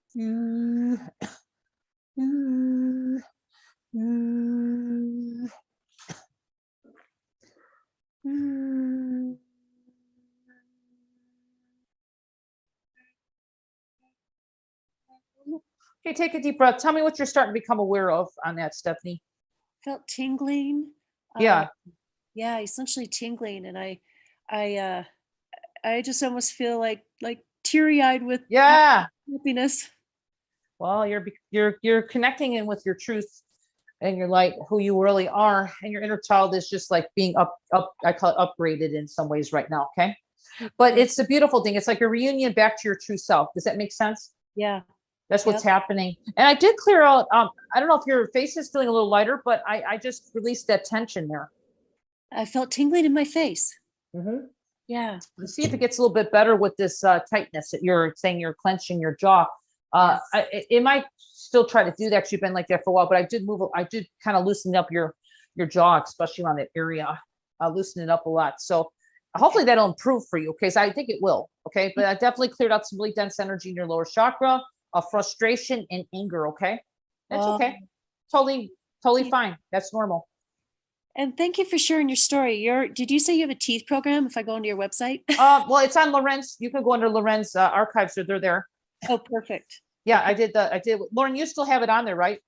Okay, take a deep breath. Tell me what you're starting to become aware of on that, Stephanie. Felt tingling. Yeah. Yeah, essentially tingling, and I just almost feel like teary-eyed with happiness. Well, you're connecting in with your truth and your light, who you really are, and your inner child is just like being up. I call it upgraded in some ways right now. Okay, but it's a beautiful thing. It's like a reunion back to your true self. Does that make sense? Yeah. That's what's happening. And I did clear out. I don't know if your face is feeling a little lighter, but I just released that tension there. I felt tingling in my face. Mm-hmm. Yeah. Let's see if it gets a little bit better with this tightness that you're saying you're clenching your jaw. It might still try to do that because you've been like that for a while, but I did kind of loosen up your jaw, especially on that area, loosen it up a lot. So hopefully that'll improve for you. Okay. So I think it will. Okay. But I definitely cleared out some really dense energy in your lower chakra, frustration and anger. Okay. That's okay. Totally fine. That's normal. And thank you for sharing your story. Did you say you have a teeth program if I go into your website? Well, it's on Lorenz. You can go under Lorenz archives, so they're there. Oh, perfect. Yeah, okay. I did. Lauren, you still have it on there, right?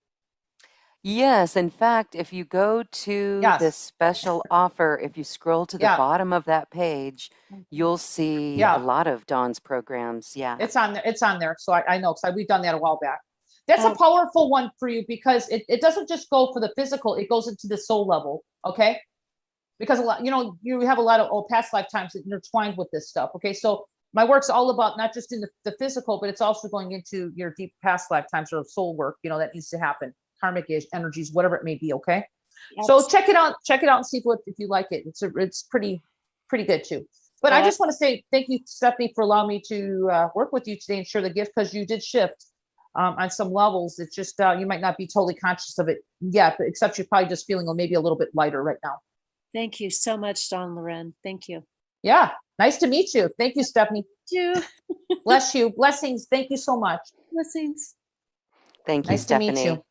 Yes. In fact, if you go to this special offer, if you scroll to the bottom of that page, you'll see a lot of Dawn's programs. Yeah. It's on there. It's on there. So I know, because we've done that a while back. That's a powerful one for you because it doesn't just go for the physical, it goes into the soul level. Okay. Because a lot, you have a lot of past lifetimes intertwined with this stuff. Okay. So my work's all about not just in the physical, but it's also going into your deep past lifetimes or soul work, that needs to happen. Karmic energies, whatever it may be. Okay. Yes. So check it out and see if you like it. It's pretty good too. But I just want to say thank you, Stephanie, for allowing me to work with you today and share the gift, because you did shift on some levels. It's just you might not be totally conscious of it yet, but except you're probably just feeling maybe a little bit lighter right now. Thank you so much, Dawn Loren. Thank you. Yeah. Nice to meet you. Thank you, Stephanie. Thank you. Bless you. Blessings. Thank you so much. Blessings. Thank you, nice Stephanie. To meet you.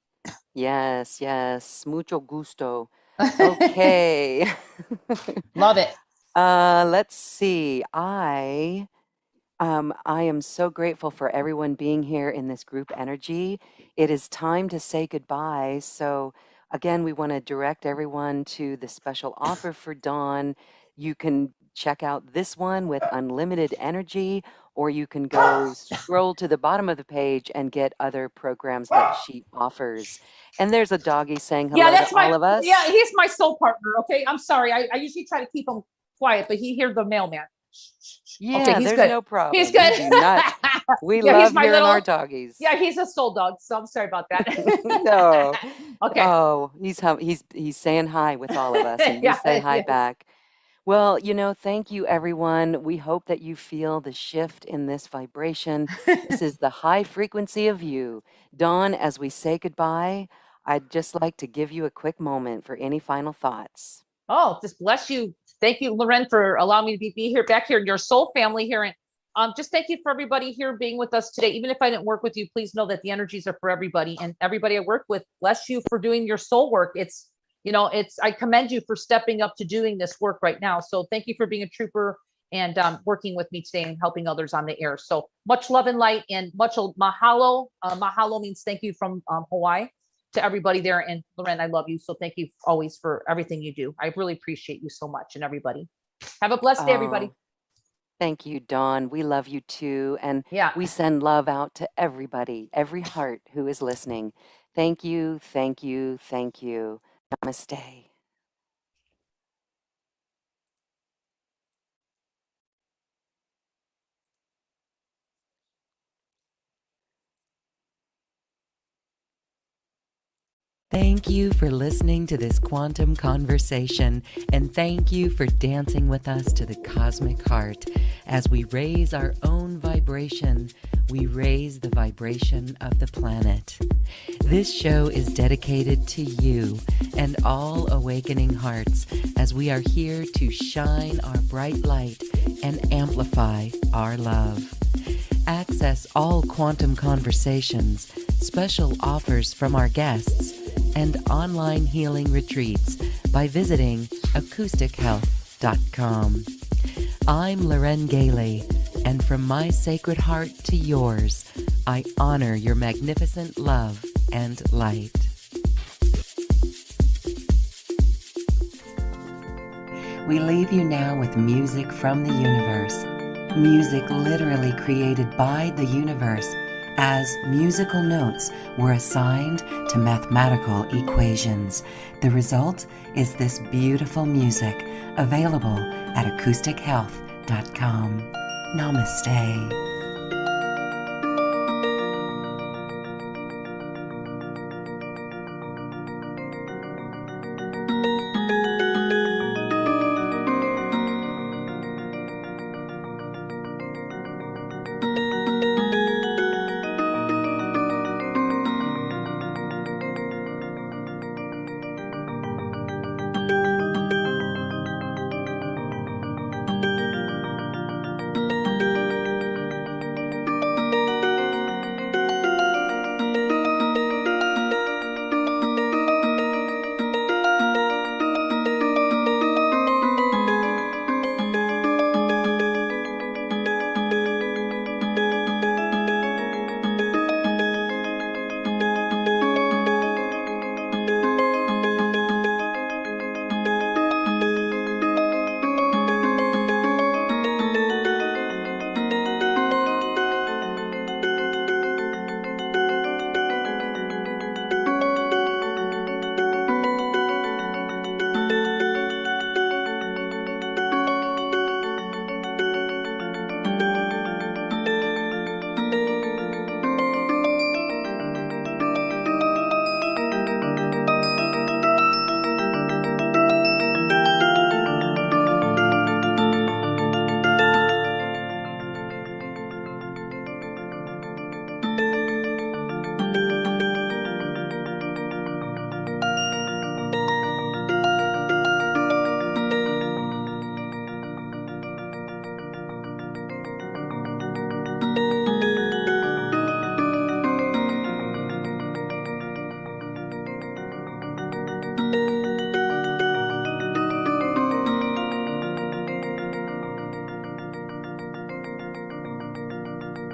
Yes. Mucho gusto. Okay. Love it. Let's see. I am so grateful for everyone being here in this group energy. It is time to say goodbye. So again, we want to direct everyone to the special offer for Dawn. You can check out this one with unlimited energy, or you can go scroll to the bottom of the page and get other programs that she offers. And there's a doggy saying hello to all of us. Yeah, he's my soul partner. Okay, I'm sorry. I usually try to keep him quiet, but he heard the mailman. Yeah, okay, he's there's good. no problem. He's good. We love hearing our doggies. Yeah, he's a soul dog, so I'm sorry about that. No. Okay. Oh, he's saying hi with all of us, and we say hi back. Well, thank you, everyone. We hope that you feel the shift in this vibration. This is the high frequency of you. Dawn, as we say goodbye, I'd just like to give you a quick moment for any final thoughts. Oh, just bless you. Thank you, Loren, for allowing me to be back here in your soul family here. And just thank you for everybody here being with us today. Even if I didn't work with you, please know that the energies are for everybody, and everybody I work with, bless you for doing your soul work. I commend you for stepping up to doing this work right now. So thank you for being a trooper and working with me today and helping others on the air. So much love and light, and much mahalo. Mahalo means thank you from Hawaii to everybody there. And Loren, I love you. So thank you always for everything you do. I really appreciate you so much, and everybody. Have a blessed day, everybody. Thank you, Dawn. We love you too. And Yeah. we send love out to everybody, every heart who is listening. Thank you, thank you, thank you. Namaste. Thank you for listening to this quantum conversation, and thank you for dancing with us to the cosmic heart. As we raise our own vibration, we raise the vibration of the planet. This show is dedicated to you and all awakening hearts, as we are here to shine our bright light and amplify our love. Access all quantum conversations, special offers from our guests, and online healing retreats by visiting acoustichealth.com. I'm Loren Gailey, and from my sacred heart to yours, I honor your magnificent love and light. We leave you now with music from the universe. Music literally created by the universe, as musical notes were assigned to mathematical equations. The result is this beautiful music, available at acoustichealth.com. Namaste.